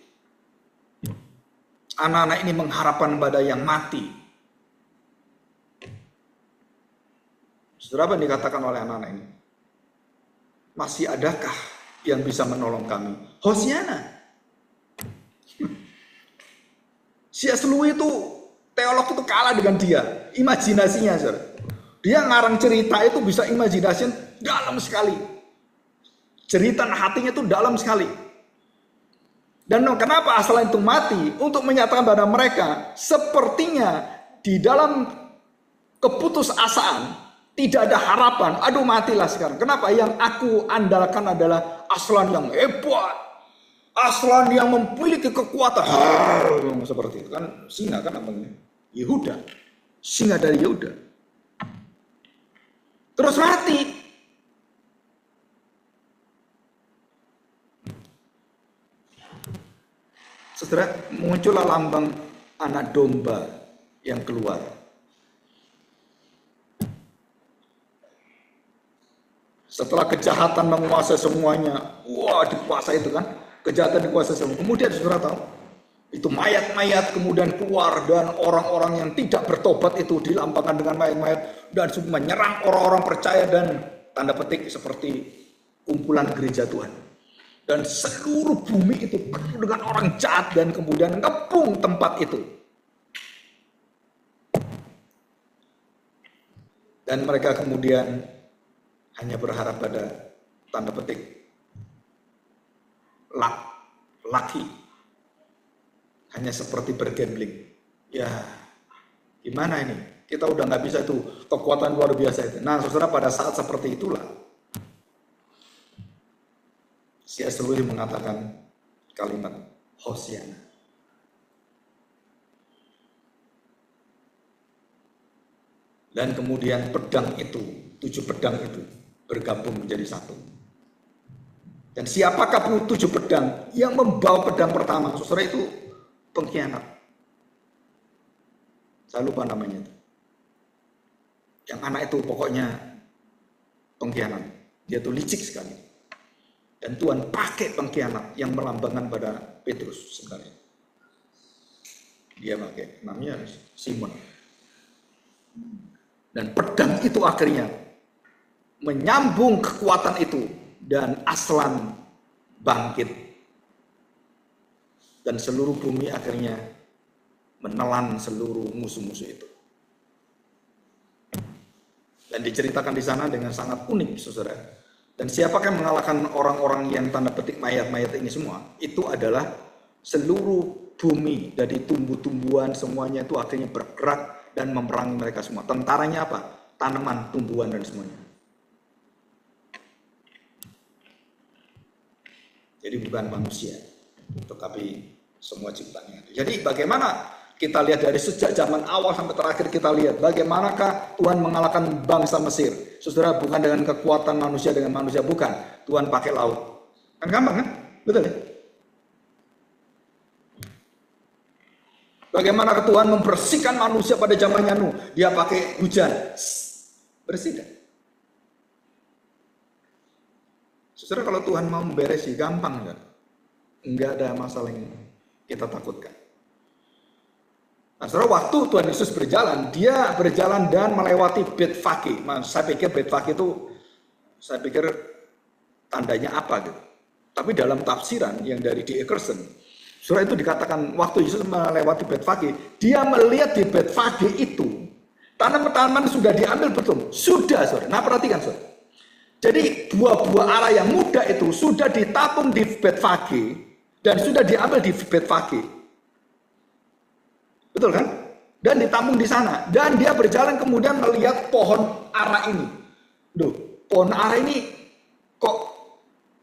Anak-anak ini mengharapkan pada yang mati. Saudara, apa yang dikatakan oleh anak-anak ini? Masih adakah yang bisa menolong kami? Hosiana. C.S. Lewis itu teolog itu kalah dengan dia, imajinasinya, saudara. Dia ngarang cerita itu bisa imajinasi dalam sekali, cerita hatinya itu dalam sekali. Dan kenapa aslan itu mati? Untuk menyatakan pada mereka, sepertinya di dalam keputusasaan tidak ada harapan. Aduh, matilah sekarang. Kenapa? Yang aku andalkan adalah aslan yang hebat, aslan yang memiliki kekuatan. Seperti itu kan, singa kan namanya Yehuda, singa dari Yehuda. Terus mati. Saudara, muncullah lambang anak domba yang keluar. Setelah kejahatan menguasai semuanya, wah, dikuasai itu kan, kejahatan dikuasai semua. Kemudian saudara tahu, itu mayat-mayat kemudian keluar, dan orang-orang yang tidak bertobat itu dilambangkan dengan mayat-mayat dan menyerang orang-orang percaya, dan tanda petik seperti kumpulan gereja Tuhan. Dan seluruh bumi itu penuh dengan orang jahat dan kemudian ngepung tempat itu. Dan mereka kemudian hanya berharap pada tanda petik laki. Hanya seperti bergambling. Ya, gimana ini? Kita udah nggak bisa itu, kekuatan luar biasa itu. Nah, saudara, pada saat seperti itulah C.S. Lewis mengatakan kalimat Hosiana. Dan kemudian pedang itu, 7 pedang itu bergabung menjadi satu. Dan siapakah 7 pedang yang membawa pedang pertama? Saudara, itu pengkhianat. Saya lupa namanya itu. Yang anak itu pokoknya pengkhianat. Dia tuh licik sekali. Dan Tuhan pakai pengkhianat yang melambangkan pada Petrus sebenarnya. Dia pakai, namanya Simon. Dan pedang itu akhirnya menyambung kekuatan itu, dan aslan bangkit. Dan seluruh bumi akhirnya menelan seluruh musuh-musuh itu. Dan diceritakan di sana dengan sangat unik, saudara. Dan siapakah yang mengalahkan orang-orang yang tanda petik mayat-mayat ini semua? Itu adalah seluruh bumi, dari tumbuh-tumbuhan semuanya itu akhirnya bergerak dan memerangi mereka semua. Tentaranya apa? Tanaman, tumbuhan, dan semuanya. Jadi bukan manusia, tetapi semua ciptaannya. Jadi bagaimana kita lihat dari sejak zaman awal sampai terakhir, kita lihat bagaimanakah Tuhan mengalahkan bangsa Mesir. Saudara, bukan dengan kekuatan manusia dengan manusia, bukan. Tuhan pakai laut. Kan gampang kan? Betul ya? Bagaimana Tuhan membersihkan manusia pada zamannya Nuh? Dia pakai hujan. Bersihkan. Saudara, kalau Tuhan mau memberesi, gampang kan? Enggak ada masalah yang kita takutkan. Nah, saudara, waktu Tuhan Yesus berjalan, dia berjalan dan melewati Betfage. Saya pikir Betfage itu, saya pikir tandanya apa gitu. Tapi dalam tafsiran yang dari D. Eckerson, saudara, itu dikatakan waktu Yesus melewati Betfage, dia melihat di Betfage itu tanaman-tanaman sudah diambil betul. Sudah, saudara. Nah, perhatikan, saudara. Jadi buah-buah ara yang muda itu sudah ditabung di Betfage dan sudah diambil di Betfage. Betul kan? Dan ditampung di sana. Dan dia berjalan kemudian melihat pohon ara ini. Duh, pohon ara ini kok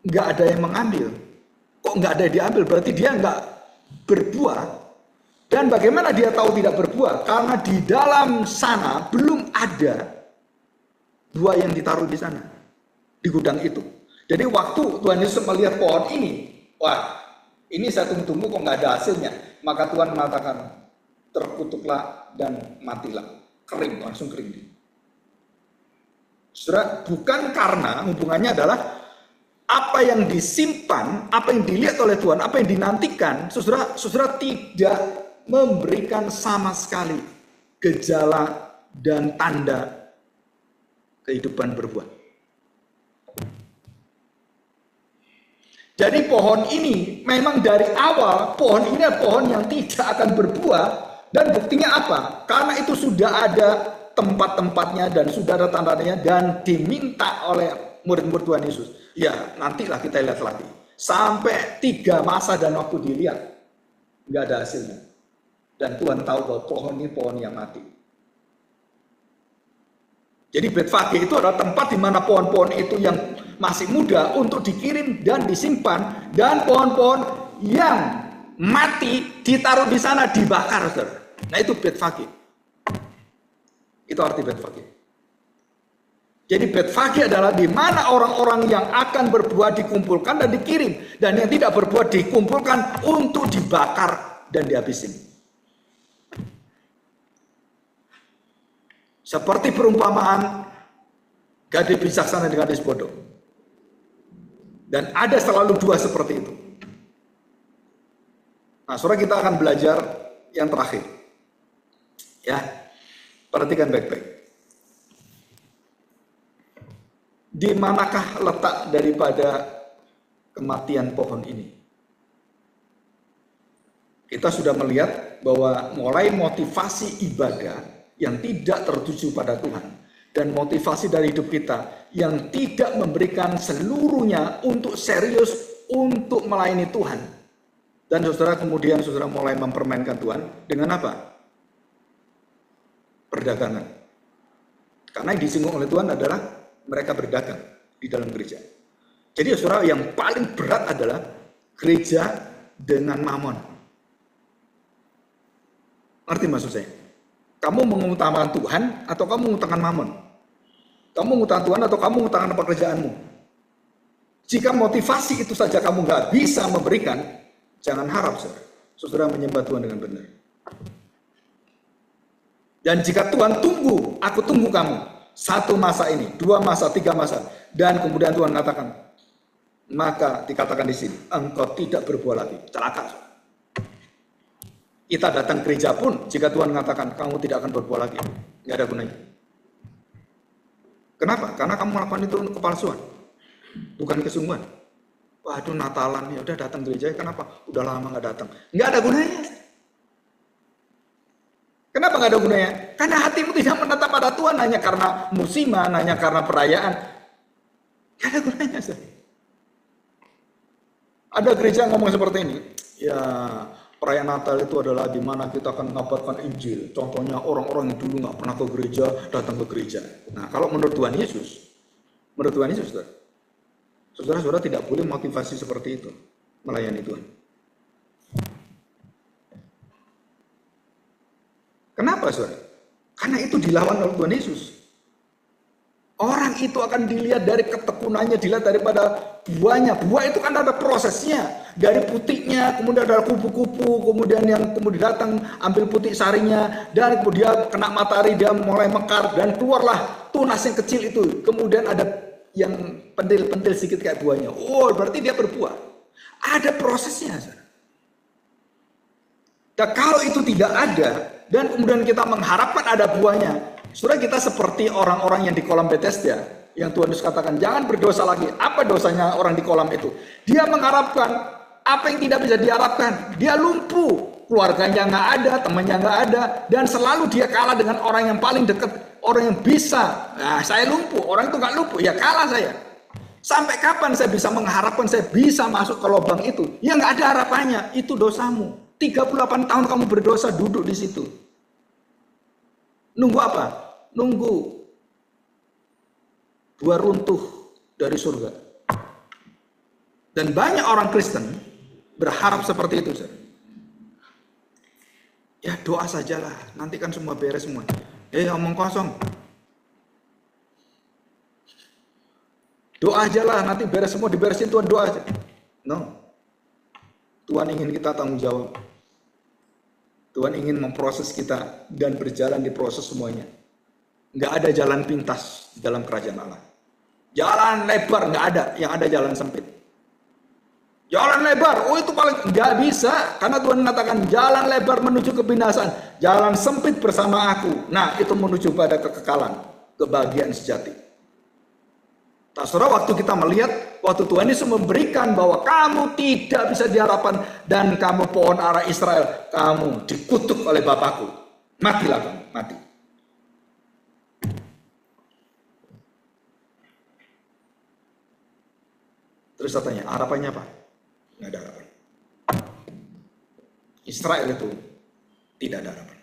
nggak ada yang mengambil? Kok nggak ada yang diambil? Berarti dia nggak berbuah. Dan bagaimana dia tahu tidak berbuah? Karena di dalam sana belum ada buah yang ditaruh di sana, di gudang itu. Jadi waktu Tuhan Yesus melihat pohon ini, wah, ini saya tunggu-tunggu kok nggak ada hasilnya. Maka Tuhan mengatakan, terkutuklah dan matilah, kering, langsung kering. Saudara, bukan karena hubungannya adalah apa yang disimpan, apa yang dilihat oleh Tuhan, apa yang dinantikan, saudara tidak memberikan sama sekali gejala dan tanda kehidupan berbuah. Jadi pohon ini memang dari awal, pohon ini adalah pohon yang tidak akan berbuah. Dan buktinya apa? Karena itu sudah ada tempat-tempatnya dan sudah ada tandanya dan diminta oleh murid-murid Tuhan Yesus. Ya, nantilah kita lihat lagi. Sampai 3 masa dan waktu dilihat, nggak ada hasilnya. Dan Tuhan tahu bahwa pohon ini pohon yang mati. Jadi Betfage itu adalah tempat di mana pohon-pohon itu yang masih muda untuk dikirim dan disimpan, dan pohon-pohon yang mati ditaruh di sana dibakar, saudara. Nah itu Betfage. Itu arti Betfage. Jadi Betfage adalah di mana orang-orang yang akan berbuat dikumpulkan dan dikirim, dan yang tidak berbuat dikumpulkan untuk dibakar dan dihabisin. Seperti perumpamaan gadis bijaksana dengan gadis bodoh. Dan ada selalu 2 seperti itu. Nah, saudara, kita akan belajar yang terakhir. Ya, perhatikan baik-baik. Di manakah letak daripada kematian pohon ini? Kita sudah melihat bahwa mulai motivasi ibadah yang tidak tertuju pada Tuhan, dan motivasi dari hidup kita yang tidak memberikan seluruhnya untuk serius untuk melayani Tuhan. Dan saudara kemudian saudara mulai mempermainkan Tuhan dengan apa? Perdagangan. Karena yang disinggung oleh Tuhan adalah mereka berdagang di dalam gereja. Jadi saudara, yang paling berat adalah gereja dengan mamon. Ngerti maksud saya? Kamu mengutamakan Tuhan atau kamu mengutamakan mamon? Kamu mengutamakan Tuhan atau kamu mengutamakan pekerjaanmu? Jika motivasi itu saja kamu nggak bisa memberikan, jangan harap saudara menyembah Tuhan dengan benar. Dan jika Tuhan tunggu, aku tunggu kamu 1 masa ini, 2 masa, 3 masa, dan kemudian Tuhan katakan, maka dikatakan di sini, engkau tidak berbuah lagi. Celaka. Kita datang gereja pun, jika Tuhan mengatakan kamu tidak akan berbuah lagi, nggak ada gunanya. Kenapa? Karena kamu melakukan itu untuk kepalsuan, bukan kesungguhan. Waduh, Natalan, ya udah datang gereja, kenapa? Udah lama nggak datang, nggak ada gunanya. Kenapa nggak ada gunanya? Karena hatimu tidak menetap pada Tuhan hanya karena musiman, hanya karena perayaan. Nggak ada gunanya. Ada gereja yang ngomong seperti ini, ya perayaan Natal itu adalah di mana kita akan mengabarkan Injil. Contohnya orang-orang yang dulu nggak pernah ke gereja, datang ke gereja. Nah, kalau menurut Tuhan Yesus, saudara tidak boleh motivasi seperti itu melayani Tuhan. Kenapa, saudara? Karena itu dilawan oleh Tuhan Yesus. Orang itu akan dilihat dari ketekunannya, dilihat daripada buahnya. Buah itu kan ada prosesnya. Dari putihnya, kemudian ada kupu-kupu, kemudian yang kemudian datang ambil putih sarinya, dan kemudian kena matahari dia mulai mekar, dan keluarlah tunas yang kecil itu. Kemudian ada yang pentil-pentil sedikit kayak buahnya. Oh, berarti dia berbuah. Ada prosesnya, saudara. Dan kalau itu tidak ada, dan kemudian kita mengharapkan ada buahnya, saudara, kita seperti orang-orang yang di kolam Bethesda, yang Tuhan Yesus katakan, jangan berdosa lagi. Apa dosanya orang di kolam itu? Dia mengharapkan apa yang tidak bisa diharapkan. Dia lumpuh, keluarganya nggak ada, temannya nggak ada, dan selalu dia kalah dengan orang yang paling dekat, orang yang bisa. Nah, saya lumpuh, orang itu nggak lumpuh, ya kalah saya. Sampai kapan saya bisa mengharapkan saya bisa masuk ke lubang itu? Ya nggak ada harapannya, itu dosamu. 38 tahun kamu berdosa duduk di situ. Nunggu apa? Nunggu buah runtuh dari surga. Dan banyak orang Kristen berharap seperti itu. Ya doa sajalah, nanti kan semua beres semua. Omong kosong. Doa aja lah, nanti beres semua, diberesin Tuhan, doa aja. No. Tuhan ingin kita tanggung jawab. Tuhan ingin memproses kita dan berjalan di proses semuanya. Nggak ada jalan pintas dalam kerajaan Allah. Jalan lebar nggak ada, yang ada jalan sempit. Jalan lebar, oh itu paling nggak bisa, karena Tuhan mengatakan jalan lebar menuju kebinasaan, jalan sempit bersama aku. Nah itu menuju pada kekekalan, kebahagiaan sejati. Nah, saudara, waktu kita melihat, waktu Tuhan Yesus memberikan bahwa kamu tidak bisa diharapkan dan kamu pohon ara Israel, kamu dikutuk oleh Bapakku, matilah kamu, mati. Terus katanya, harapannya apa? nggak ada harapan. Israel itu tidak ada harapan.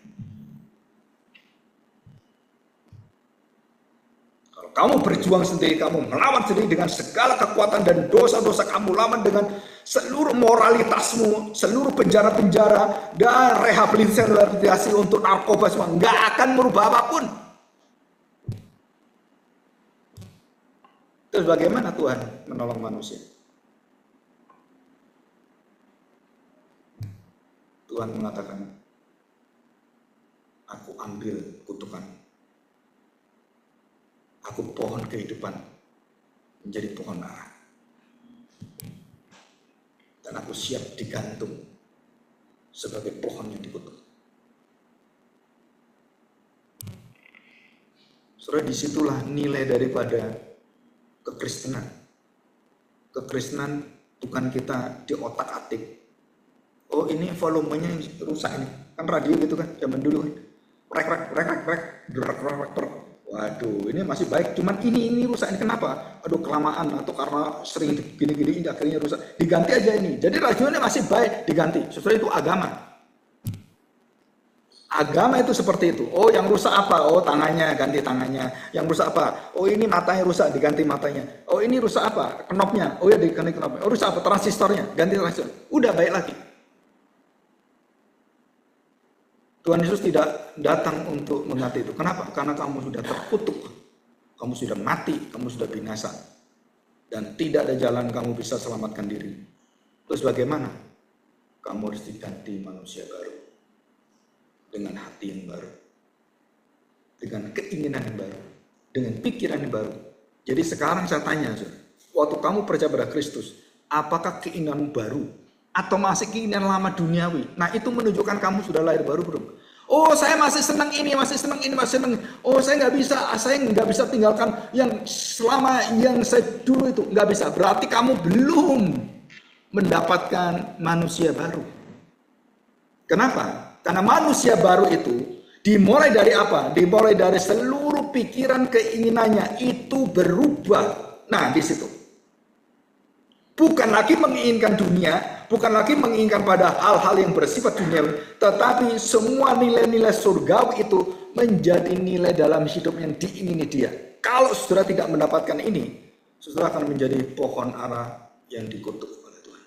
Kalau kamu berjuang sendiri, kamu melawan sendiri dengan segala kekuatan dan dosa-dosa kamu, lawan dengan seluruh moralitasmu, seluruh penjara-penjara dan rehabilitasi untuk narkoba semua, nggak akan merubah apapun. Terus bagaimana Tuhan menolong manusia? Tuhan mengatakan, aku ambil kutukan. Aku pohon kehidupan menjadi pohon ara. Dan aku siap digantung sebagai pohon yang dikutuk. Saudara, disitulah nilai daripada kekristenan. Kekristenan bukan kita di otak-atik. Oh, ini volumenya rusak ini. Kan radio gitu kan, zaman dulu kan. Waduh, ini masih baik. Cuman ini rusak. Ini kenapa? Aduh, kelamaan atau karena sering gini-gini ini akhirnya rusak. Diganti aja ini. Jadi radionya masih baik, diganti. Sesuai itu agama. Agama itu seperti itu. Oh, yang rusak apa? Oh, tangannya, ganti tangannya. Yang rusak apa? Oh, ini matanya rusak, diganti matanya. Oh, ini rusak apa? Knopnya. Oh ya, diganti knopnya. Oh, rusak apa? Transistornya, ganti transistor. Udah baik lagi. Tuhan Yesus tidak datang untuk mengganti itu. Kenapa? Karena kamu sudah terkutuk. Kamu sudah mati, kamu sudah binasa. Dan tidak ada jalan kamu bisa selamatkan diri. Terus bagaimana? Kamu harus diganti manusia baru. Dengan hati yang baru. Dengan keinginan yang baru. Dengan pikiran yang baru. Jadi sekarang saya tanya, waktu kamu percaya pada Kristus, apakah keinginanmu baru? Atau masih keinginan lama duniawi? Nah, itu menunjukkan kamu sudah lahir baru belum? Oh, saya masih senang ini, masih senang ini, masih senang. Oh, saya nggak bisa tinggalkan yang selama yang saya dulu itu nggak bisa. Berarti kamu belum mendapatkan manusia baru. Kenapa? Karena manusia baru itu dimulai dari apa? Dimulai dari seluruh pikiran keinginannya itu berubah. Nah, di situ. Bukan lagi menginginkan dunia, bukan lagi menginginkan pada hal-hal yang bersifat duniawi, tetapi semua nilai-nilai surgawi itu menjadi nilai dalam hidup yang diingini dia. Kalau saudara tidak mendapatkan ini, saudara akan menjadi pohon ara yang dikutuk oleh Tuhan.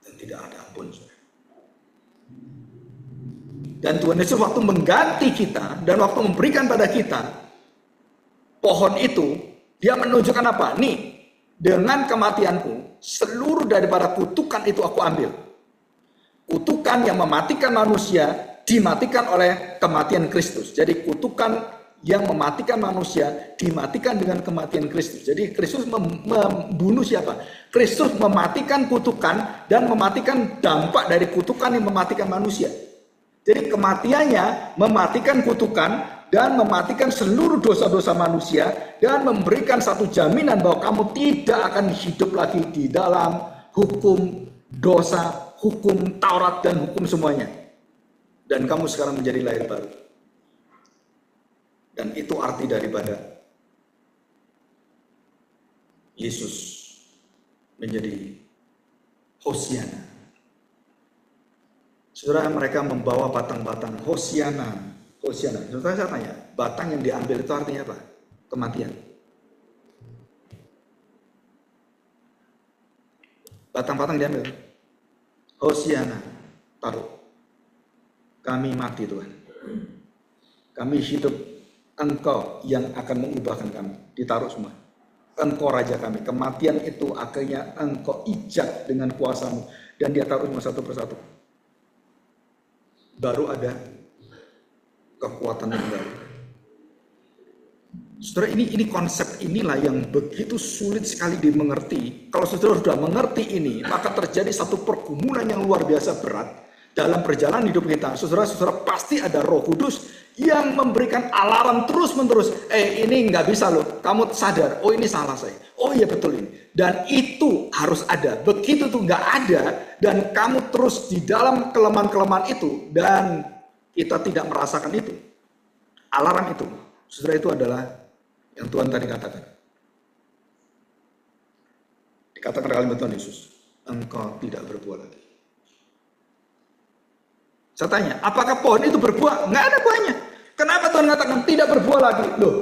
Dan tidak ada ampun, saudara. Dan Tuhan Yesus waktu mengganti kita dan waktu memberikan pada kita pohon itu, dia menunjukkan apa? Nih, dengan kematianku, seluruh daripada kutukan itu aku ambil. Kutukan yang mematikan manusia, dimatikan oleh kematian Kristus. Jadi kutukan yang mematikan manusia, dimatikan dengan kematian Kristus. Jadi Kristus membunuh siapa? Kristus mematikan kutukan dan mematikan dampak dari kutukan yang mematikan manusia. Jadi kematiannya mematikan kutukan, dan mematikan seluruh dosa-dosa manusia dan memberikan satu jaminan bahwa kamu tidak akan hidup lagi di dalam hukum dosa, hukum Taurat dan hukum semuanya. Dan kamu sekarang menjadi lahir baru. Dan itu arti daripada Yesus menjadi Hosiana. Saudara, mereka membawa batang-batang Hosiana. Saudara, saya tanya, batang yang diambil itu artinya apa? Kematian. Batang-batang diambil. Hosiana, taruh. Kami mati Tuhan. Kami hidup, Engkau yang akan mengubahkan kami. Ditaruh semua. Engkau Raja kami. Kematian itu akhirnya Engkau ijak dengan kuasamu. Dan dia taruh semua satu persatu. Baru ada kekuatan yang baru. Saudara, ini konsep inilah yang begitu sulit sekali dimengerti. Kalau saudara sudah mengerti ini, maka terjadi satu pergumulan yang luar biasa berat dalam perjalanan hidup kita. Saudara pasti ada Roh Kudus yang memberikan alarm terus-menerus. Ini nggak bisa loh. Kamu sadar, oh ini salah saya. Oh iya betul ini. Dan itu harus ada. Begitu tuh nggak ada, dan kamu terus di dalam kelemahan-kelemahan itu, dan kita tidak merasakan itu. Alarm itu, saudara, itu adalah yang Tuhan tadi katakan. katakan kalimat Tuhan Yesus, engkau tidak berbuah lagi. Saya tanya, apakah pohon itu berbuah? Nggak ada buahnya. Kenapa Tuhan katakan tidak berbuah lagi? Loh,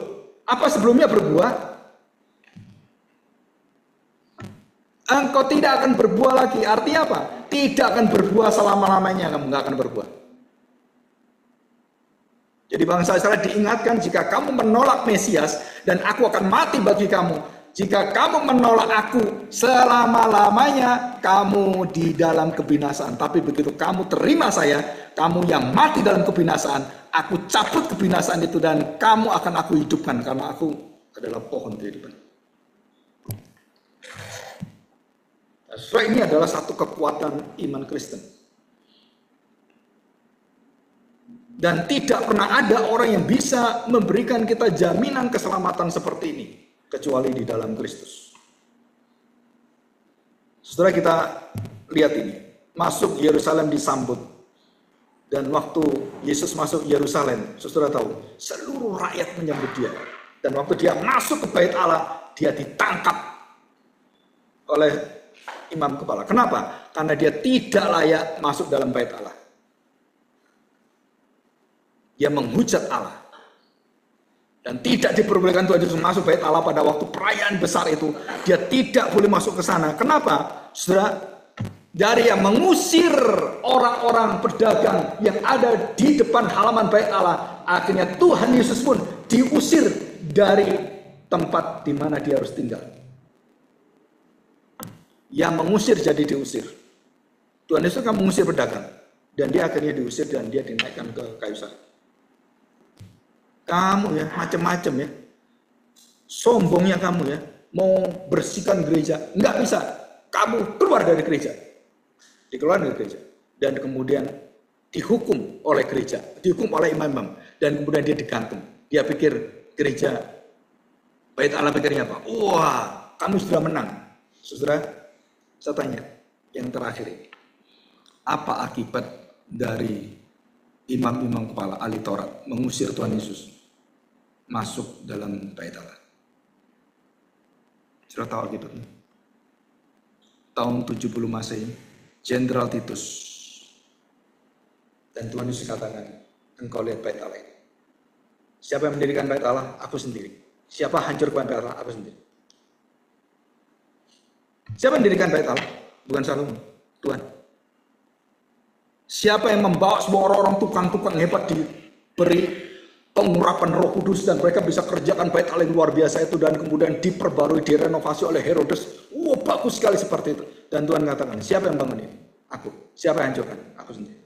apa sebelumnya berbuah? Engkau tidak akan berbuah lagi. Artinya apa? Tidak akan berbuah selama-lamanya. Kamu nggak akan berbuah. Jadi bangsa Israel diingatkan, jika kamu menolak Mesias dan aku akan mati bagi kamu. Jika kamu menolak aku selama-lamanya, kamu di dalam kebinasaan. Tapi begitu kamu terima saya, kamu yang mati dalam kebinasaan, aku cabut kebinasaan itu dan kamu akan aku hidupkan karena aku adalah pohon kehidupan. So, ini adalah satu kekuatan iman Kristen. Dan tidak pernah ada orang yang bisa memberikan kita jaminan keselamatan seperti ini, kecuali di dalam Kristus. Saudara, kita lihat ini. Masuk Yerusalem disambut. Dan waktu Yesus masuk Yerusalem, saudara tahu, seluruh rakyat menyambut dia. Dan waktu dia masuk ke bait Allah, dia ditangkap oleh imam kepala. Kenapa? Karena dia tidak layak masuk dalam bait Allah. Dia menghujat Allah. Dan tidak diperbolehkan Tuhan Yesus masuk bait Allah pada waktu perayaan besar itu. Dia tidak boleh masuk ke sana. Kenapa? Saudara, dari yang mengusir orang-orang pedagang yang ada di depan halaman bait Allah, akhirnya Tuhan Yesus pun diusir dari tempat di mana dia harus tinggal. Yang mengusir jadi diusir. Tuhan Yesus kan mengusir pedagang. Dan dia akhirnya diusir dan dia dinaikkan ke kayu salib. Kamu ya, macam-macam ya. Sombongnya kamu ya, mau bersihkan gereja. Enggak bisa. Kamu keluar dari gereja. Dikeluarkan dari gereja. Dan kemudian dihukum oleh gereja. Dihukum oleh imam-imam. Dan kemudian dia digantung. Dia pikir gereja, bait Allah pikirnya apa? Wah, kamu sudah menang. Saudara, saya tanya yang terakhir ini. Apa akibat dari imam-imam kepala ahli Taurat mengusir Tuhan Yesus masuk dalam bait Allah? Sudah tahu akibatnya. Tahun 70 Masehi, Jenderal Titus dan Tuhan Yesus katakan, engkau lihat bait Allah ini. Siapa yang mendirikan bait Allah? Aku sendiri. Siapa hancurkan bait Allah? Aku sendiri. Siapa yang mendirikan bait Allah? Bukan Salomo, Tuhan. Siapa yang membawa semua orang-orang tukang-tukang hebat diberi pengurapan Roh Kudus dan mereka bisa kerjakan bait Allah yang luar biasa itu dan kemudian diperbarui, direnovasi oleh Herodes. Bagus sekali seperti itu. Dan Tuhan katakan, siapa yang bangun ini? Aku. Siapa yang hancurkan? Aku sendiri.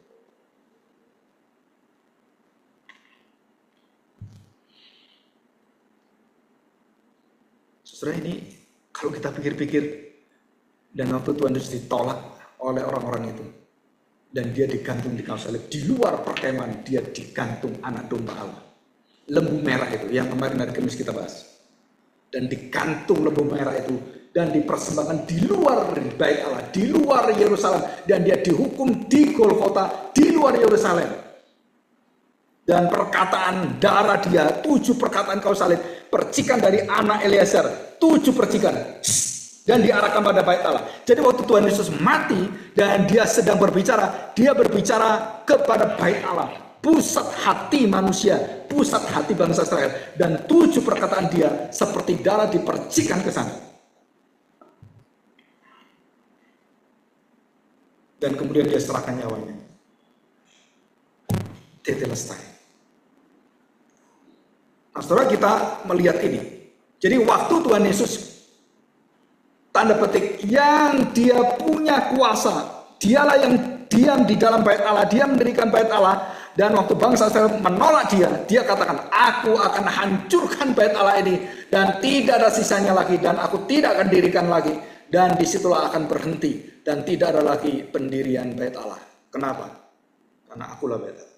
Saudara, ini kalau kita pikir-pikir dan waktu Tuhan Yesus ditolak oleh orang-orang itu dan dia digantung di kayu salib, di luar perkemahan dia digantung anak domba Allah. Lembu merah itu yang kemarin hari Kamis kita bahas. Dan digantung lembu merah itu dan dipersembahkan di luar bait Allah, di luar Yerusalem, dan dia dihukum di Golgota, di luar Yerusalem. Dan perkataan darah dia, 7 perkataan kayu salib, percikan dari anak Eliezer, 7 percikan, dan diarahkan pada bait Allah. Jadi waktu Tuhan Yesus mati dan dia sedang berbicara, dia berbicara kepada bait Allah. Pusat hati manusia, pusat hati bangsa Israel. Dan 7 perkataan dia seperti darah dipercikan ke sana. Dan kemudian dia serahkan nyawanya. Tetelestai. Nah, saudara, kita melihat ini. Jadi waktu Tuhan Yesus, tanda petik, yang dia punya kuasa, dialah yang diam di dalam bait Allah, dia mendirikan bait Allah. Dan waktu bangsa Israel menolak dia katakan, aku akan hancurkan bait Allah ini dan tidak ada sisanya lagi dan aku tidak akan dirikan lagi. Dan disitulah akan berhenti dan tidak ada lagi pendirian bait Allah. Kenapa? Karena akulah bait Allah.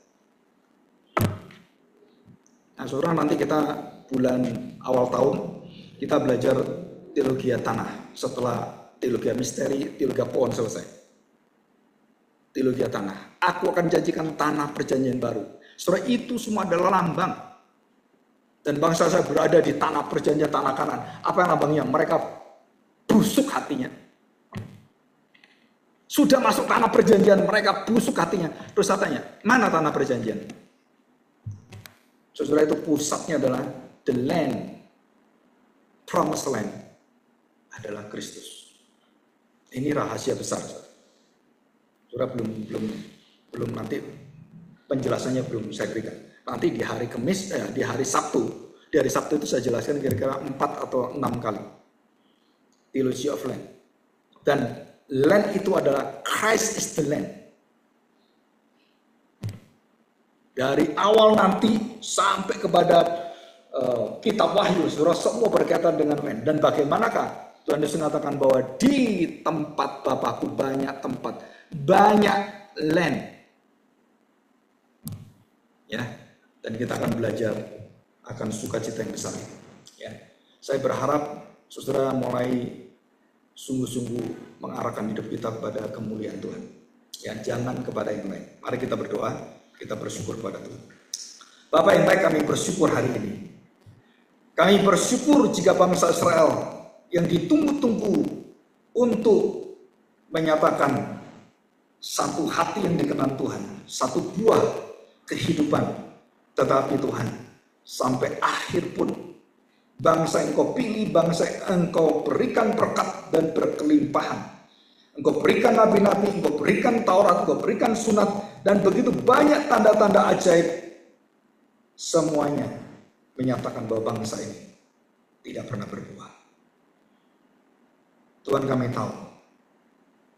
Nah, saudara, nanti kita bulan awal tahun kita belajar teologi tanah. Setelah teologi misteri, teologi pohon selesai. Teologi tanah. Aku akan janjikan tanah perjanjian baru. Saudara, itu semua adalah lambang. Dan bangsa saya berada di tanah perjanjian, tanah Kanaan. Apa yang lambangnya? Mereka busuk hatinya. Sudah masuk tanah perjanjian, mereka busuk hatinya. Terus saya tanya, mana tanah perjanjian? Saudara, itu pusatnya adalah the land, promised land adalah Kristus. Ini rahasia besar. Saudara, belum nanti penjelasannya belum saya berikan. Nanti di hari Kamis, di hari Sabtu. Di hari Sabtu itu saya jelaskan kira-kira 4 atau 6 kali. Theology of land. Dan land itu adalah Christ is the land. Dari awal nanti sampai kepada kitab Wahyu, saudara, semua berkaitan dengan land. Dan bagaimanakah Tuhan Yesus mengatakan bahwa di tempat Bapakku banyak tempat, banyak land. Ya, dan kita akan belajar akan sukacita yang besar. Ya, saya berharap saudara mulai sungguh-sungguh mengarahkan hidup kita kepada kemuliaan Tuhan. Ya, jangan kepada yang lain. Mari kita berdoa, kita bersyukur kepada Tuhan. Bapak yang baik, kami bersyukur hari ini. Kami bersyukur jika bangsa Israel yang ditunggu-tunggu untuk menyatakan satu hati yang dikenan Tuhan, satu buah kehidupan, tetapi Tuhan, sampai akhir pun bangsa yang Engkau pilih, bangsa yang Engkau berikan berkat dan berkelimpahan. Engkau berikan nabi-nabi, Engkau berikan Taurat, Engkau berikan sunat, dan begitu banyak tanda-tanda ajaib. Semuanya menyatakan bahwa bangsa ini tidak pernah berbuah. Tuhan, kami tahu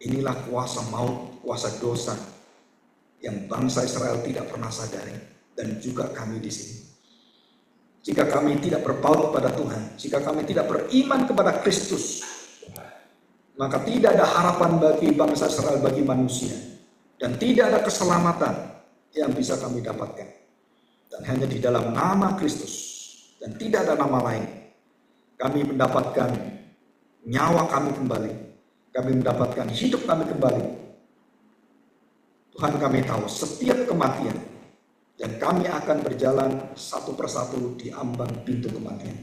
inilah kuasa maut, kuasa dosa yang bangsa Israel tidak pernah sadari, dan juga kami di sini. Jika kami tidak berpaut kepada Tuhan, jika kami tidak beriman kepada Kristus, maka tidak ada harapan bagi bangsa Israel, bagi manusia. Dan tidak ada keselamatan yang bisa kami dapatkan. Dan hanya di dalam nama Kristus, dan tidak ada nama lain, kami mendapatkan nyawa kami kembali. Kami mendapatkan hidup kami kembali. Tuhan, kami tahu setiap kematian, dan kami akan berjalan satu persatu di ambang pintu kematian.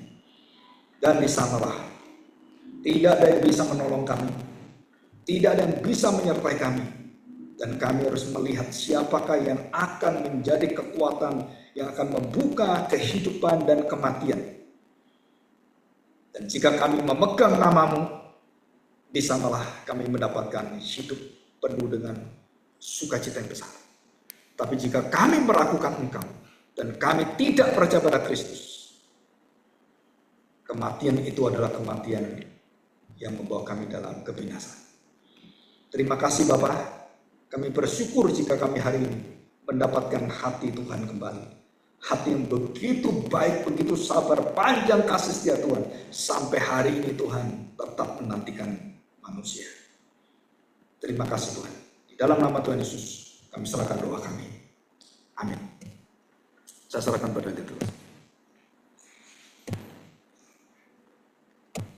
Dan di sanalah tidak ada yang bisa menolong kami, tidak ada yang bisa menyertai kami, dan kami harus melihat siapakah yang akan menjadi kekuatan yang akan membuka kehidupan dan kematian. Dan jika kami memegang nama-Mu, di sanalah kami mendapatkan hidup penuh dengan sukacita yang besar. Tapi jika kami meragukan Engkau dan kami tidak percaya pada Kristus, kematian itu adalah kematian yang membawa kami dalam kebinasan. Terima kasih Bapa, kami bersyukur jika kami hari ini mendapatkan hati Tuhan kembali. Hati yang begitu baik, begitu sabar, panjang kasih setia Tuhan. Sampai hari ini Tuhan tetap menantikan manusia. Terima kasih Tuhan. Di dalam nama Tuhan Yesus, kami serahkan doa kami. Amin. Saya serahkan pada Tuhan.